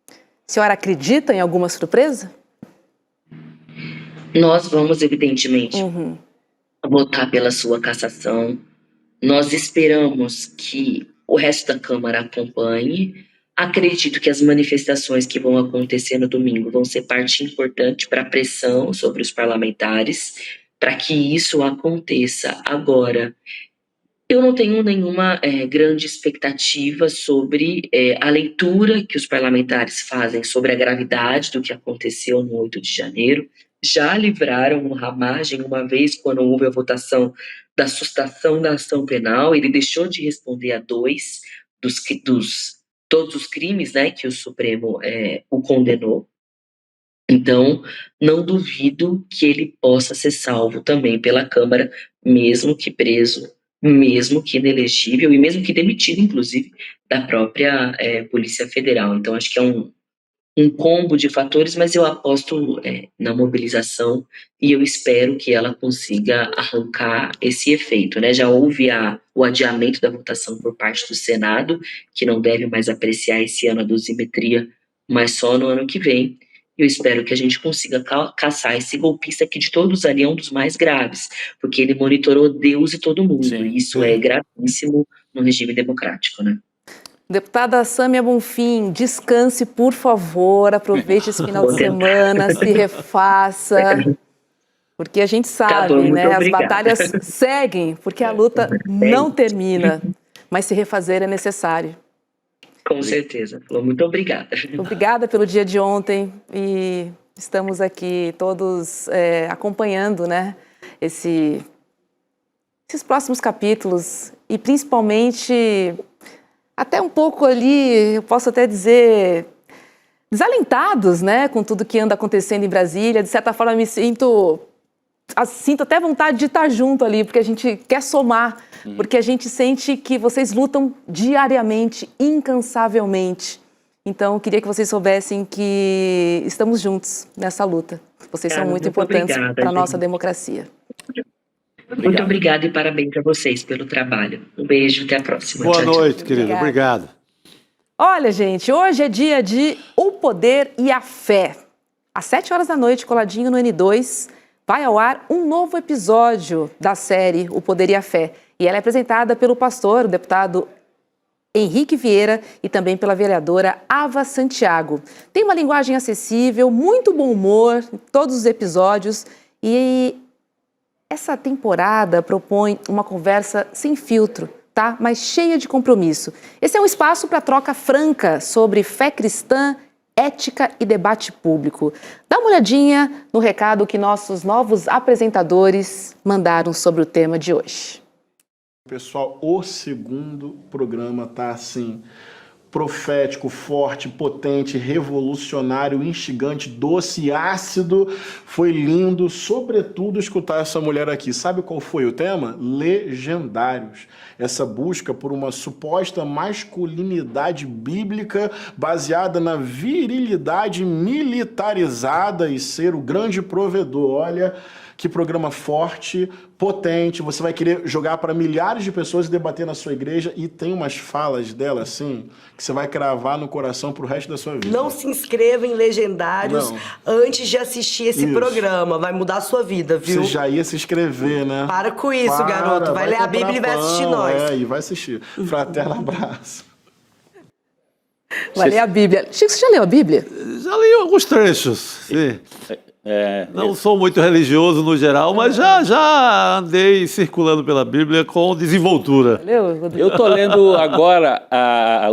A senhora acredita em alguma surpresa? Nós vamos, evidentemente, votar pela sua cassação. Nós esperamos que o resto da Câmara acompanhe. Acredito que as manifestações que vão acontecer no domingo vão ser parte importante para a pressão sobre os parlamentares, para que isso aconteça. Agora, eu não tenho nenhuma grande expectativa sobre a leitura que os parlamentares fazem sobre a gravidade do que aconteceu no 8 de janeiro. Já livraram o Ramagem uma vez, quando houve a votação da sustação da ação penal, ele deixou de responder a 2 todos os crimes, né, que o Supremo o condenou. Então, não duvido que ele possa ser salvo também pela Câmara, mesmo que preso, mesmo que inelegível e mesmo que demitido, inclusive, da própria Polícia Federal. Então, acho que é um combo de fatores, mas eu aposto na mobilização e eu espero que ela consiga arrancar esse efeito, né? Já houve o adiamento da votação por parte do Senado, que não deve mais apreciar esse ano a dosimetria, mas só no ano que vem. Eu espero que a gente consiga caçar esse golpista que de todos ali é um dos mais graves, porque ele monitorou Deus e todo mundo, e isso é gravíssimo no regime democrático, né? Deputada Sâmia Bonfim, descanse, por favor, aproveite esse final de semana, se refaça, porque a gente sabe, né, as batalhas seguem, porque a luta não termina, mas se refazer é necessário. Com certeza. Muito obrigada. Obrigada pelo dia de ontem e estamos aqui todos acompanhando, né, esses próximos capítulos e principalmente até um pouco ali, eu posso até dizer, desalentados, né, com tudo que anda acontecendo em Brasília. De certa forma, me sinto até vontade de estar junto ali, porque a gente quer somar, porque a gente sente que vocês lutam diariamente, incansavelmente. Então, eu queria que vocês soubessem que estamos juntos nessa luta. Vocês são muito importantes para a nossa democracia. Muito obrigada e parabéns a vocês pelo trabalho. Um beijo, até a próxima. Boa Tchau, noite, tchau. querido. Obrigado. Olha, gente, hoje é dia de O Poder e a Fé. Às 7 horas da noite, coladinho no N2, vai ao ar um novo episódio da série O Poder e a Fé. E ela é apresentada pelo pastor, o deputado Henrique Vieira, e também pela vereadora Ava Santiago. Tem uma linguagem acessível, muito bom humor em todos os episódios e essa temporada propõe uma conversa sem filtro, tá? Mas cheia de compromisso. Esse é um espaço para troca franca sobre fé cristã, ética e debate público. Dá uma olhadinha no recado que nossos novos apresentadores mandaram sobre o tema de hoje. Pessoal, o segundo programa tá assim, profético, forte, potente, revolucionário, instigante, doce, ácido. Foi lindo, sobretudo, escutar essa mulher aqui. Sabe qual foi o tema? Legendários. Essa busca por uma suposta masculinidade bíblica baseada na virilidade militarizada e ser o grande provedor. Olha que programa forte, potente, você vai querer jogar para milhares de pessoas e debater na sua igreja, e tem umas falas dela, assim, que você vai cravar no coração pro resto da sua vida. Não se inscreva em Legendários antes de assistir esse programa, vai mudar a sua vida, viu? Você já ia se inscrever, né? Para com isso, garoto, vai ler a Bíblia e vai assistir nós. E vai assistir. Fraterno abraço. Vai ler a Bíblia. Chico, você já leu a Bíblia? Já li alguns trechos, sim. Não sou muito religioso no geral, mas já andei circulando pela Bíblia com desenvoltura. Eu estou lendo agora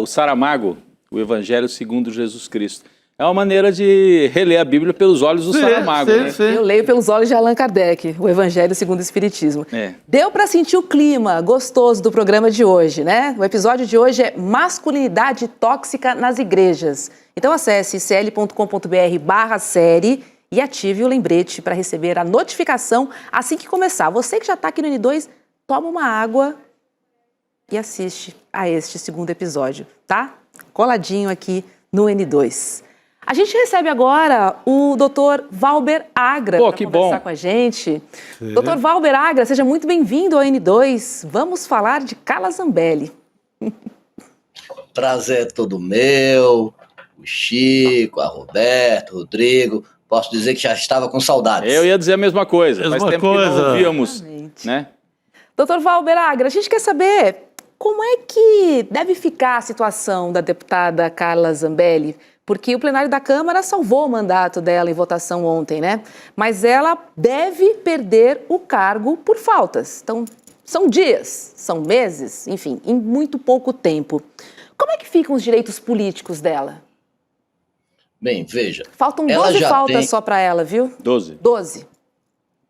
o Saramago, o Evangelho segundo Jesus Cristo. É uma maneira de reler a Bíblia pelos olhos do Saramago. Né? Eu leio pelos olhos de Allan Kardec, o Evangelho segundo o Espiritismo. Deu para sentir o clima gostoso do programa de hoje, né? O episódio de hoje é Masculinidade Tóxica nas Igrejas. Então acesse cl.com.br/série e ative o lembrete para receber a notificação assim que começar. Você que já está aqui no N2, toma uma água e assiste a este segundo episódio, tá? Coladinho aqui no N2. A gente recebe agora o Dr. Valber Agra para conversar com a gente. Dr. Valber Agra, seja muito bem-vindo ao N2. Vamos falar de Carla Zambelli. Prazer é todo meu, o Chico, a Roberto, o Rodrigo. Posso dizer que já estava com saudades. Eu ia dizer a mesma coisa. Faz tempo que não ouvíamos, né? Dr. Valber Agra, a gente quer saber Como é que deve ficar a situação da deputada Carla Zambelli? Porque o plenário da Câmara salvou o mandato dela em votação ontem, né? Mas ela deve perder o cargo por faltas. Então, são dias, são meses, enfim, em muito pouco tempo. Como é que ficam os direitos políticos dela? Bem, veja. Faltam 12 faltas só para ela, viu? 12.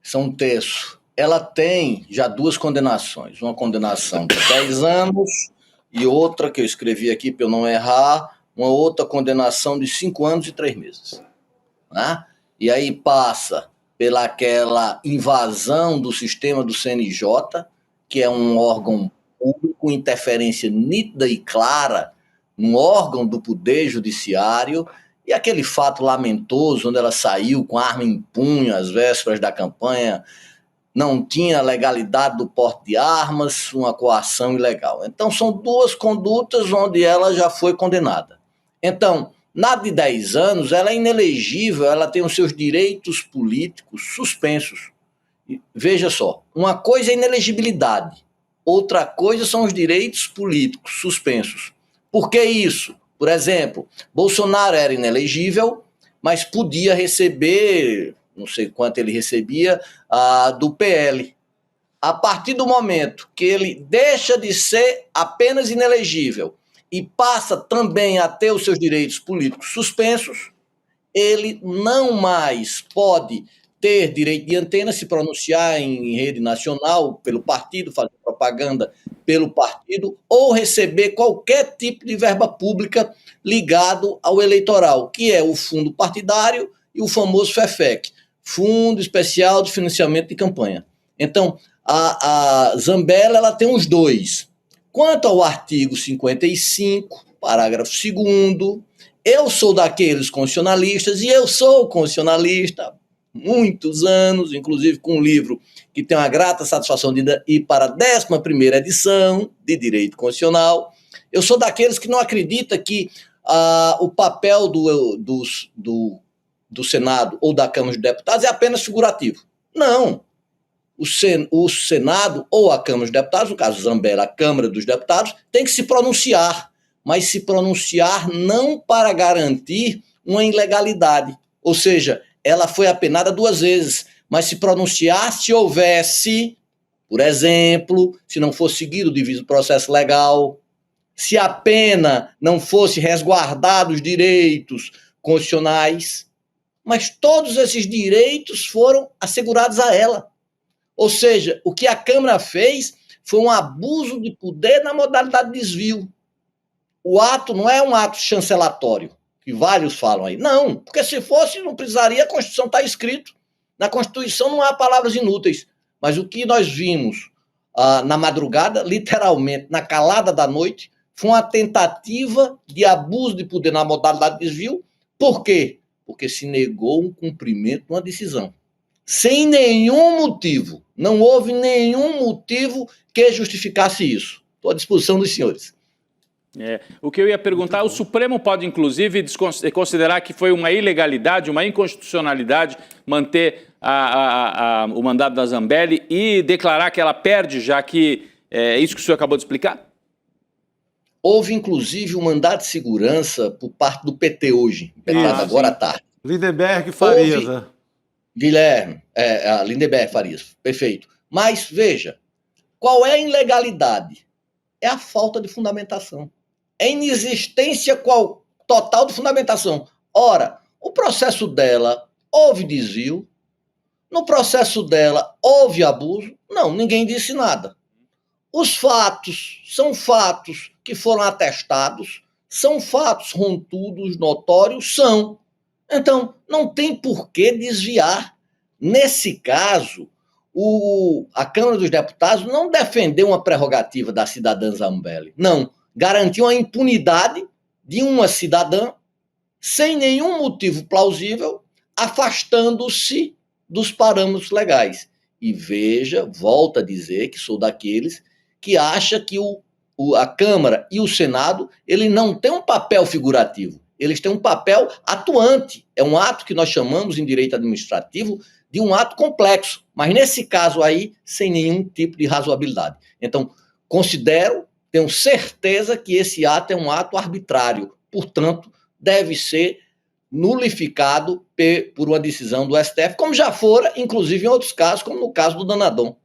São um terço. Ela tem já 2 condenações. Uma condenação de 10 anos e outra, que eu escrevi aqui para eu não errar, uma outra condenação de 5 anos e 3 meses. Né? E aí passa pelaquela invasão do sistema do CNJ, que é um órgão público, interferência nítida e clara num órgão do Poder Judiciário, e aquele fato lamentoso onde ela saiu com a arma em punho às vésperas da campanha, não tinha legalidade do porte de armas, uma coação ilegal. Então, são 2 condutas onde ela já foi condenada. Então, na de 10 anos, ela é inelegível, ela tem os seus direitos políticos suspensos. Veja só, uma coisa é inelegibilidade, outra coisa são os direitos políticos suspensos. Por que isso? Por exemplo, Bolsonaro era inelegível, mas podia receber, não sei quanto ele recebia, do PL. A partir do momento que ele deixa de ser apenas inelegível e passa também a ter os seus direitos políticos suspensos, ele não mais pode ter direito de antena, se pronunciar em rede nacional pelo partido, fazer propaganda pelo partido, ou receber qualquer tipo de verba pública ligado ao eleitoral, que é o fundo partidário e o famoso FEFEC, Fundo Especial de Financiamento de Campanha. Então, a Zambelli, ela tem os 2. Quanto ao artigo 55, parágrafo 2º, eu sou daqueles constitucionalistas, e eu sou constitucionalista há muitos anos, inclusive com um livro que tem uma grata satisfação de ir para a 11ª edição de Direito Constitucional. Eu sou daqueles que não acredita que o papel do Senado ou da Câmara dos Deputados é apenas figurativo. Não. O Senado ou a Câmara dos Deputados, no caso Zambelli, a Câmara dos Deputados, tem que se pronunciar, mas se pronunciar não para garantir uma ilegalidade. Ou seja, ela foi apenada 2 vezes, mas se pronunciar se houvesse, por exemplo, se não fosse seguido o devido processo legal, se a pena não fosse resguardar os direitos constitucionais, mas todos esses direitos foram assegurados a ela. Ou seja, o que a Câmara fez foi um abuso de poder na modalidade de desvio. O ato não é um ato chancelatório, que vários falam aí. Não, porque se fosse, não precisaria, a Constituição está escrito. Na Constituição não há palavras inúteis. Mas o que nós vimos na madrugada, literalmente, na calada da noite, foi uma tentativa de abuso de poder na modalidade de desvio. Por quê? Porque se negou um cumprimento de uma decisão. Sem nenhum motivo. Não houve nenhum motivo que justificasse isso. Estou à disposição dos senhores. O que eu ia perguntar, o Supremo pode, inclusive, considerar que foi uma ilegalidade, uma inconstitucionalidade, manter o mandato da Zambelli e declarar que ela perde, já que é isso que o senhor acabou de explicar? Houve, inclusive, um mandato de segurança por parte do PT hoje, impetrado agora à tarde. Lindenberg Farias. Guilherme, Lindenberg Farias, perfeito. Mas, veja, qual é a ilegalidade? É a falta de fundamentação. É a inexistência total de fundamentação. Ora, o processo dela houve desvio, no processo dela houve abuso? Não, ninguém disse nada. Os fatos são fatos que foram atestados, são fatos rontudos, notórios, são. Então, não tem por que desviar. Nesse caso, a Câmara dos Deputados não defendeu uma prerrogativa da cidadã Zambelli. Não. Garantiu a impunidade de uma cidadã sem nenhum motivo plausível, afastando-se dos parâmetros legais. E veja, volto a dizer que sou daqueles que acha que a Câmara e o Senado, ele não tem um papel figurativo, eles têm um papel atuante. É um ato que nós chamamos em direito administrativo de um ato complexo, mas nesse caso aí, sem nenhum tipo de razoabilidade. Então, considero Tenho certeza que esse ato é um ato arbitrário, portanto, deve ser nulificado por uma decisão do STF, como já fora, inclusive em outros casos, como no caso do Danadon.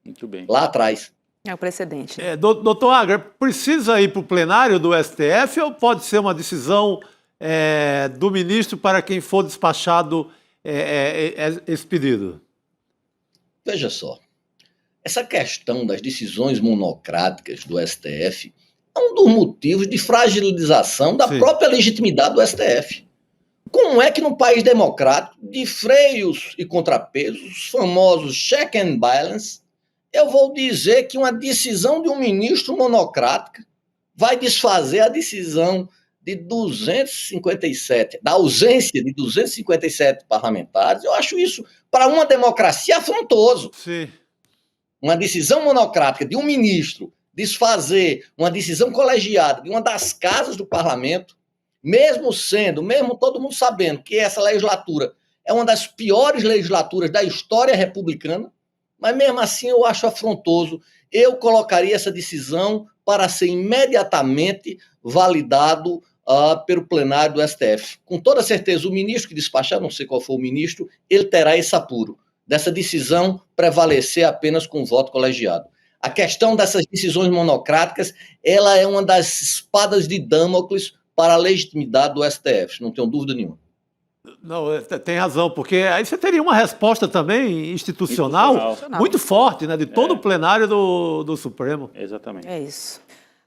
Muito bem. Lá atrás. É o precedente. Doutor Agra, precisa ir para o plenário do STF ou pode ser uma decisão do ministro para quem for despachado esse pedido? Veja só, essa questão das decisões monocráticas do STF é um dos motivos de fragilização da própria legitimidade do STF. Como é que num país democrático, de freios e contrapesos, os famosos check and balance, eu vou dizer que uma decisão de um ministro monocrática vai desfazer a decisão de 257, da ausência de 257 parlamentares? Eu acho isso, para uma democracia, afrontoso. Sim. Uma decisão monocrática de um ministro desfazer uma decisão colegiada de uma das casas do parlamento, mesmo todo mundo sabendo que essa legislatura é uma das piores legislaturas da história republicana, mas mesmo assim eu acho afrontoso. Eu colocaria essa decisão para ser imediatamente validado pelo plenário do STF. Com toda certeza, o ministro que despachar, não sei qual for o ministro, ele terá esse apuro dessa decisão prevalecer apenas com voto colegiado. A questão dessas decisões monocráticas, ela é uma das espadas de Damocles para a legitimidade do STF, não tenho dúvida nenhuma. Não, tem razão, porque aí você teria uma resposta também institucional muito forte, né, de todo o plenário do Supremo. Exatamente. É isso.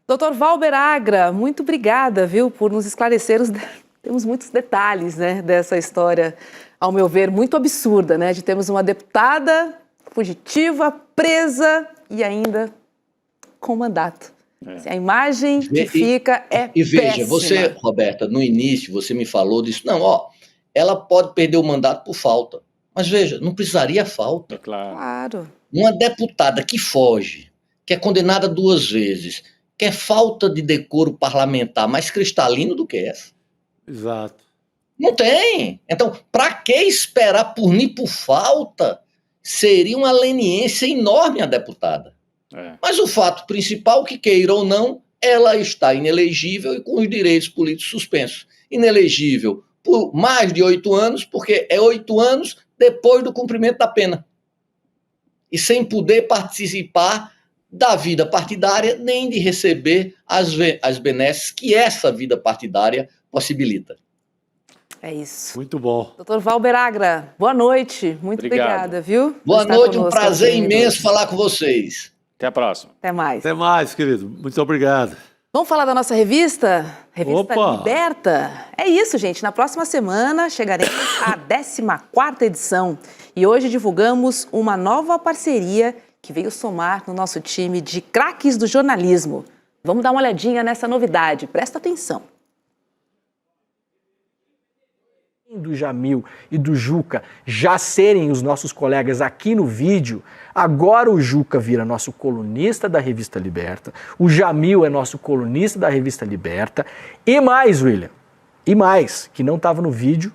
Doutor Valber Agra, muito obrigada, viu, por nos esclarecer temos muitos detalhes, né, dessa história, ao meu ver, muito absurda, né, de termos uma deputada fugitiva, presa e ainda com mandato. A imagem que fica é E veja, péssima. você, Roberta, no início você me falou disso. Não, ela pode perder o mandato por falta. Mas veja, não precisaria falta. Claro. Uma deputada que foge, que é condenada 2 vezes, que é falta de decoro parlamentar mais cristalino do que essa. Exato. Não tem. Então, para que esperar punir por falta? Seria uma leniência enorme a deputada. Mas o fato principal, que queira ou não, ela está inelegível e com os direitos políticos suspensos. Inelegível por mais de 8 anos, porque é 8 anos depois do cumprimento da pena. E sem poder participar da vida partidária, nem de receber as benesses que essa vida partidária possibilita. É isso. Muito bom. Doutor Valber Agra, boa noite. Muito obrigada, viu? Boa noite, um prazer imenso falar com vocês. Até a próxima. Até mais. Até mais, querido. Muito obrigado. Vamos falar da nossa revista? Revista Opa! Liberta. É isso, gente. Na próxima semana chegaremos à 14ª edição. E hoje divulgamos uma nova parceria que veio somar no nosso time de craques do jornalismo. Vamos dar uma olhadinha nessa novidade. Presta atenção. Do Jamil e do Juca já serem os nossos colegas aqui no vídeo, agora o Juca vira nosso colunista da Revista Liberta, o Jamil é nosso colunista da Revista Liberta, e mais, William, e mais, que não estava no vídeo,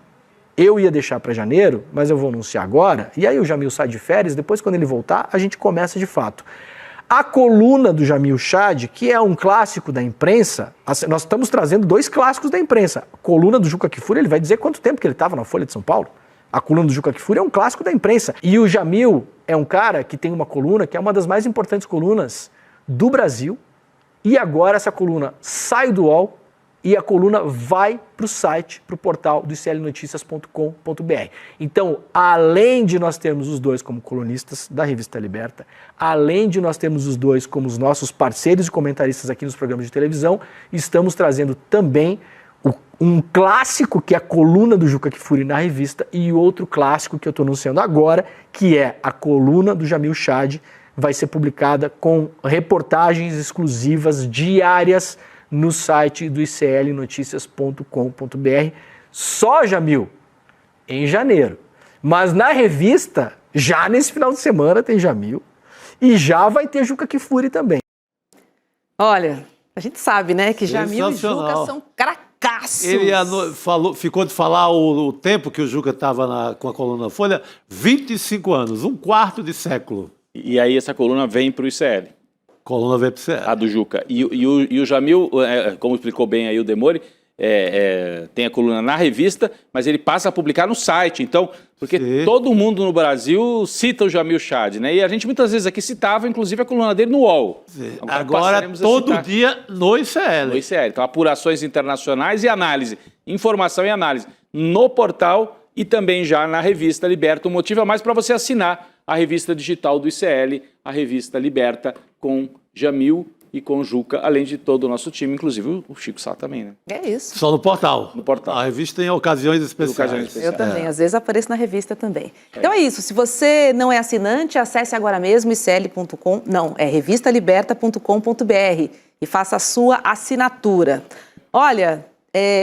eu ia deixar para janeiro, mas eu vou anunciar agora, e aí o Jamil sai de férias, depois quando ele voltar, a gente começa de fato. A coluna do Jamil Chad, que é um clássico da imprensa, nós estamos trazendo 2 clássicos da imprensa. A coluna do Juca Kfouri, ele vai dizer quanto tempo que ele estava na Folha de São Paulo. A coluna do Juca Kfouri é um clássico da imprensa. E o Jamil é um cara que tem uma coluna que é uma das mais importantes colunas do Brasil. E agora essa coluna sai do UOL e a coluna vai para o site, para o portal do iclnoticias.com.br. Então, além de nós termos os 2 como colunistas da Revista Liberta, além de nós termos os 2 como os nossos parceiros e comentaristas aqui nos programas de televisão, estamos trazendo também um clássico, que é a coluna do Juca Kfouri na revista, e outro clássico que eu estou anunciando agora, que é a coluna do Jamil Chad, vai ser publicada com reportagens exclusivas diárias no site do iclnoticias.com.br, só, Jamil, em janeiro. Mas na revista, já nesse final de semana tem Jamil e já vai ter Juca Kfouri também. Olha, a gente sabe, né, que Jamil e Juca são cracassos. Ele ficou de falar o tempo que o Juca estava com a coluna Folha, 25 anos, 1/4 de século. E aí essa coluna vem para o ICL. Coluna vai pro CL. A do Juca. E o Jamil, como explicou bem aí o Demore, tem a coluna na revista, mas ele passa a publicar no site. Então, porque todo mundo no Brasil cita o Jamil Chad, né? E a gente muitas vezes aqui citava, inclusive, a coluna dele no UOL. Agora todo dia no ICL. No ICL. Então, apurações internacionais e análise. Informação e análise. No portal e também já na revista Liberta. Um motivo a mais para você assinar a revista digital do ICL, a revista Liberta, com Jamil e com o Juca, além de todo o nosso time, inclusive o Chico Sá também, né? É isso. Só no portal. No portal. A revista tem ocasiões especiais. Eu também, às vezes apareço na revista também. Então é isso, se você não é assinante, acesse agora mesmo icl.com, não, é revistaliberta.com.br e faça a sua assinatura. Olha,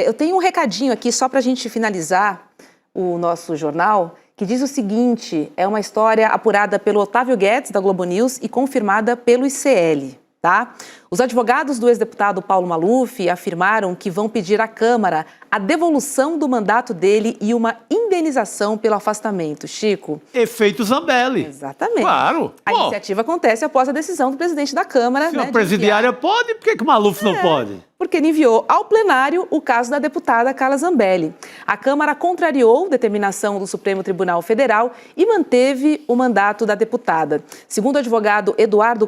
eu tenho um recadinho aqui só para a gente finalizar o nosso jornal, que diz o seguinte, é uma história apurada pelo Otávio Guedes, da Globo News, e confirmada pelo ICL. Tá? Os advogados do ex-deputado Paulo Maluf afirmaram que vão pedir à Câmara a devolução do mandato dele e uma indenização pelo afastamento. Chico? Efeito Zambelli. Exatamente. Claro. A iniciativa acontece após a decisão do presidente da Câmara. Se a presidiária pode, por que o Maluf não pode? Porque ele enviou ao plenário o caso da deputada Carla Zambelli. A Câmara contrariou determinação do Supremo Tribunal Federal e manteve o mandato da deputada. Segundo o advogado Eduardo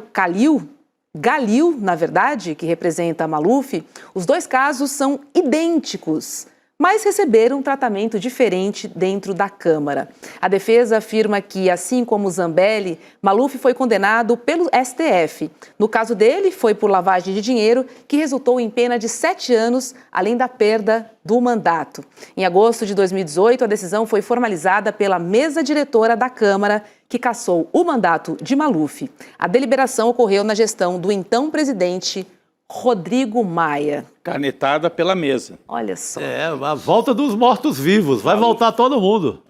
Galil, na verdade, que representa a Maluf, os dois casos são idênticos, mas receberam um tratamento diferente dentro da Câmara. A defesa afirma que, assim como Zambelli, Maluf foi condenado pelo STF. No caso dele, foi por lavagem de dinheiro, que resultou em pena de 7 anos, além da perda do mandato. Em agosto de 2018, a decisão foi formalizada pela mesa diretora da Câmara, que cassou o mandato de Maluf. A deliberação ocorreu na gestão do então presidente Rodrigo Maia. Canetada pela mesa. Olha só. A volta dos mortos-vivos. Vai voltar todo mundo.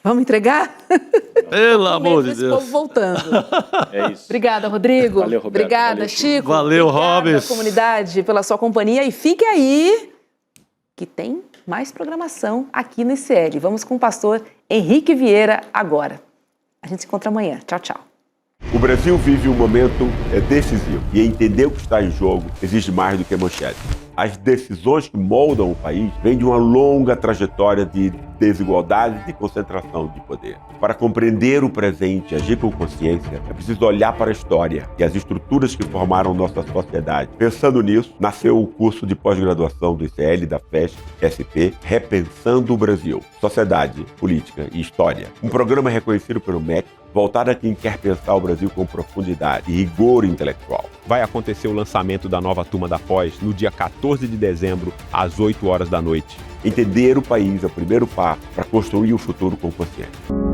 Vamos entregar? Pelo amor de esse Deus. povo voltando. É isso. Obrigada, Rodrigo. Valeu, Roberto. Obrigada, Valeu, Chico. Valeu, Obrigada, Robes. comunidade, pela sua companhia. E fique aí, que tem mais programação aqui no ICL. Vamos com o pastor Henrique Vieira agora. A gente se encontra amanhã. Tchau, tchau. O Brasil vive um momento decisivo e entender o que está em jogo exige mais do que manchete. As decisões que moldam o país vêm de uma longa trajetória de desigualdade e de concentração de poder. Para compreender o presente e agir com consciência, é preciso olhar para a história e as estruturas que formaram nossa sociedade. Pensando nisso, nasceu o curso de pós-graduação do ICL, da FESC, SP, Repensando o Brasil, Sociedade, Política e História. Um programa reconhecido pelo MEC, voltado a quem quer pensar o Brasil com profundidade e rigor intelectual. Vai acontecer o lançamento da nova turma da Pós no dia 14 de dezembro, às 8 horas da noite. Entender o país é o primeiro passo para construir o futuro com consciência.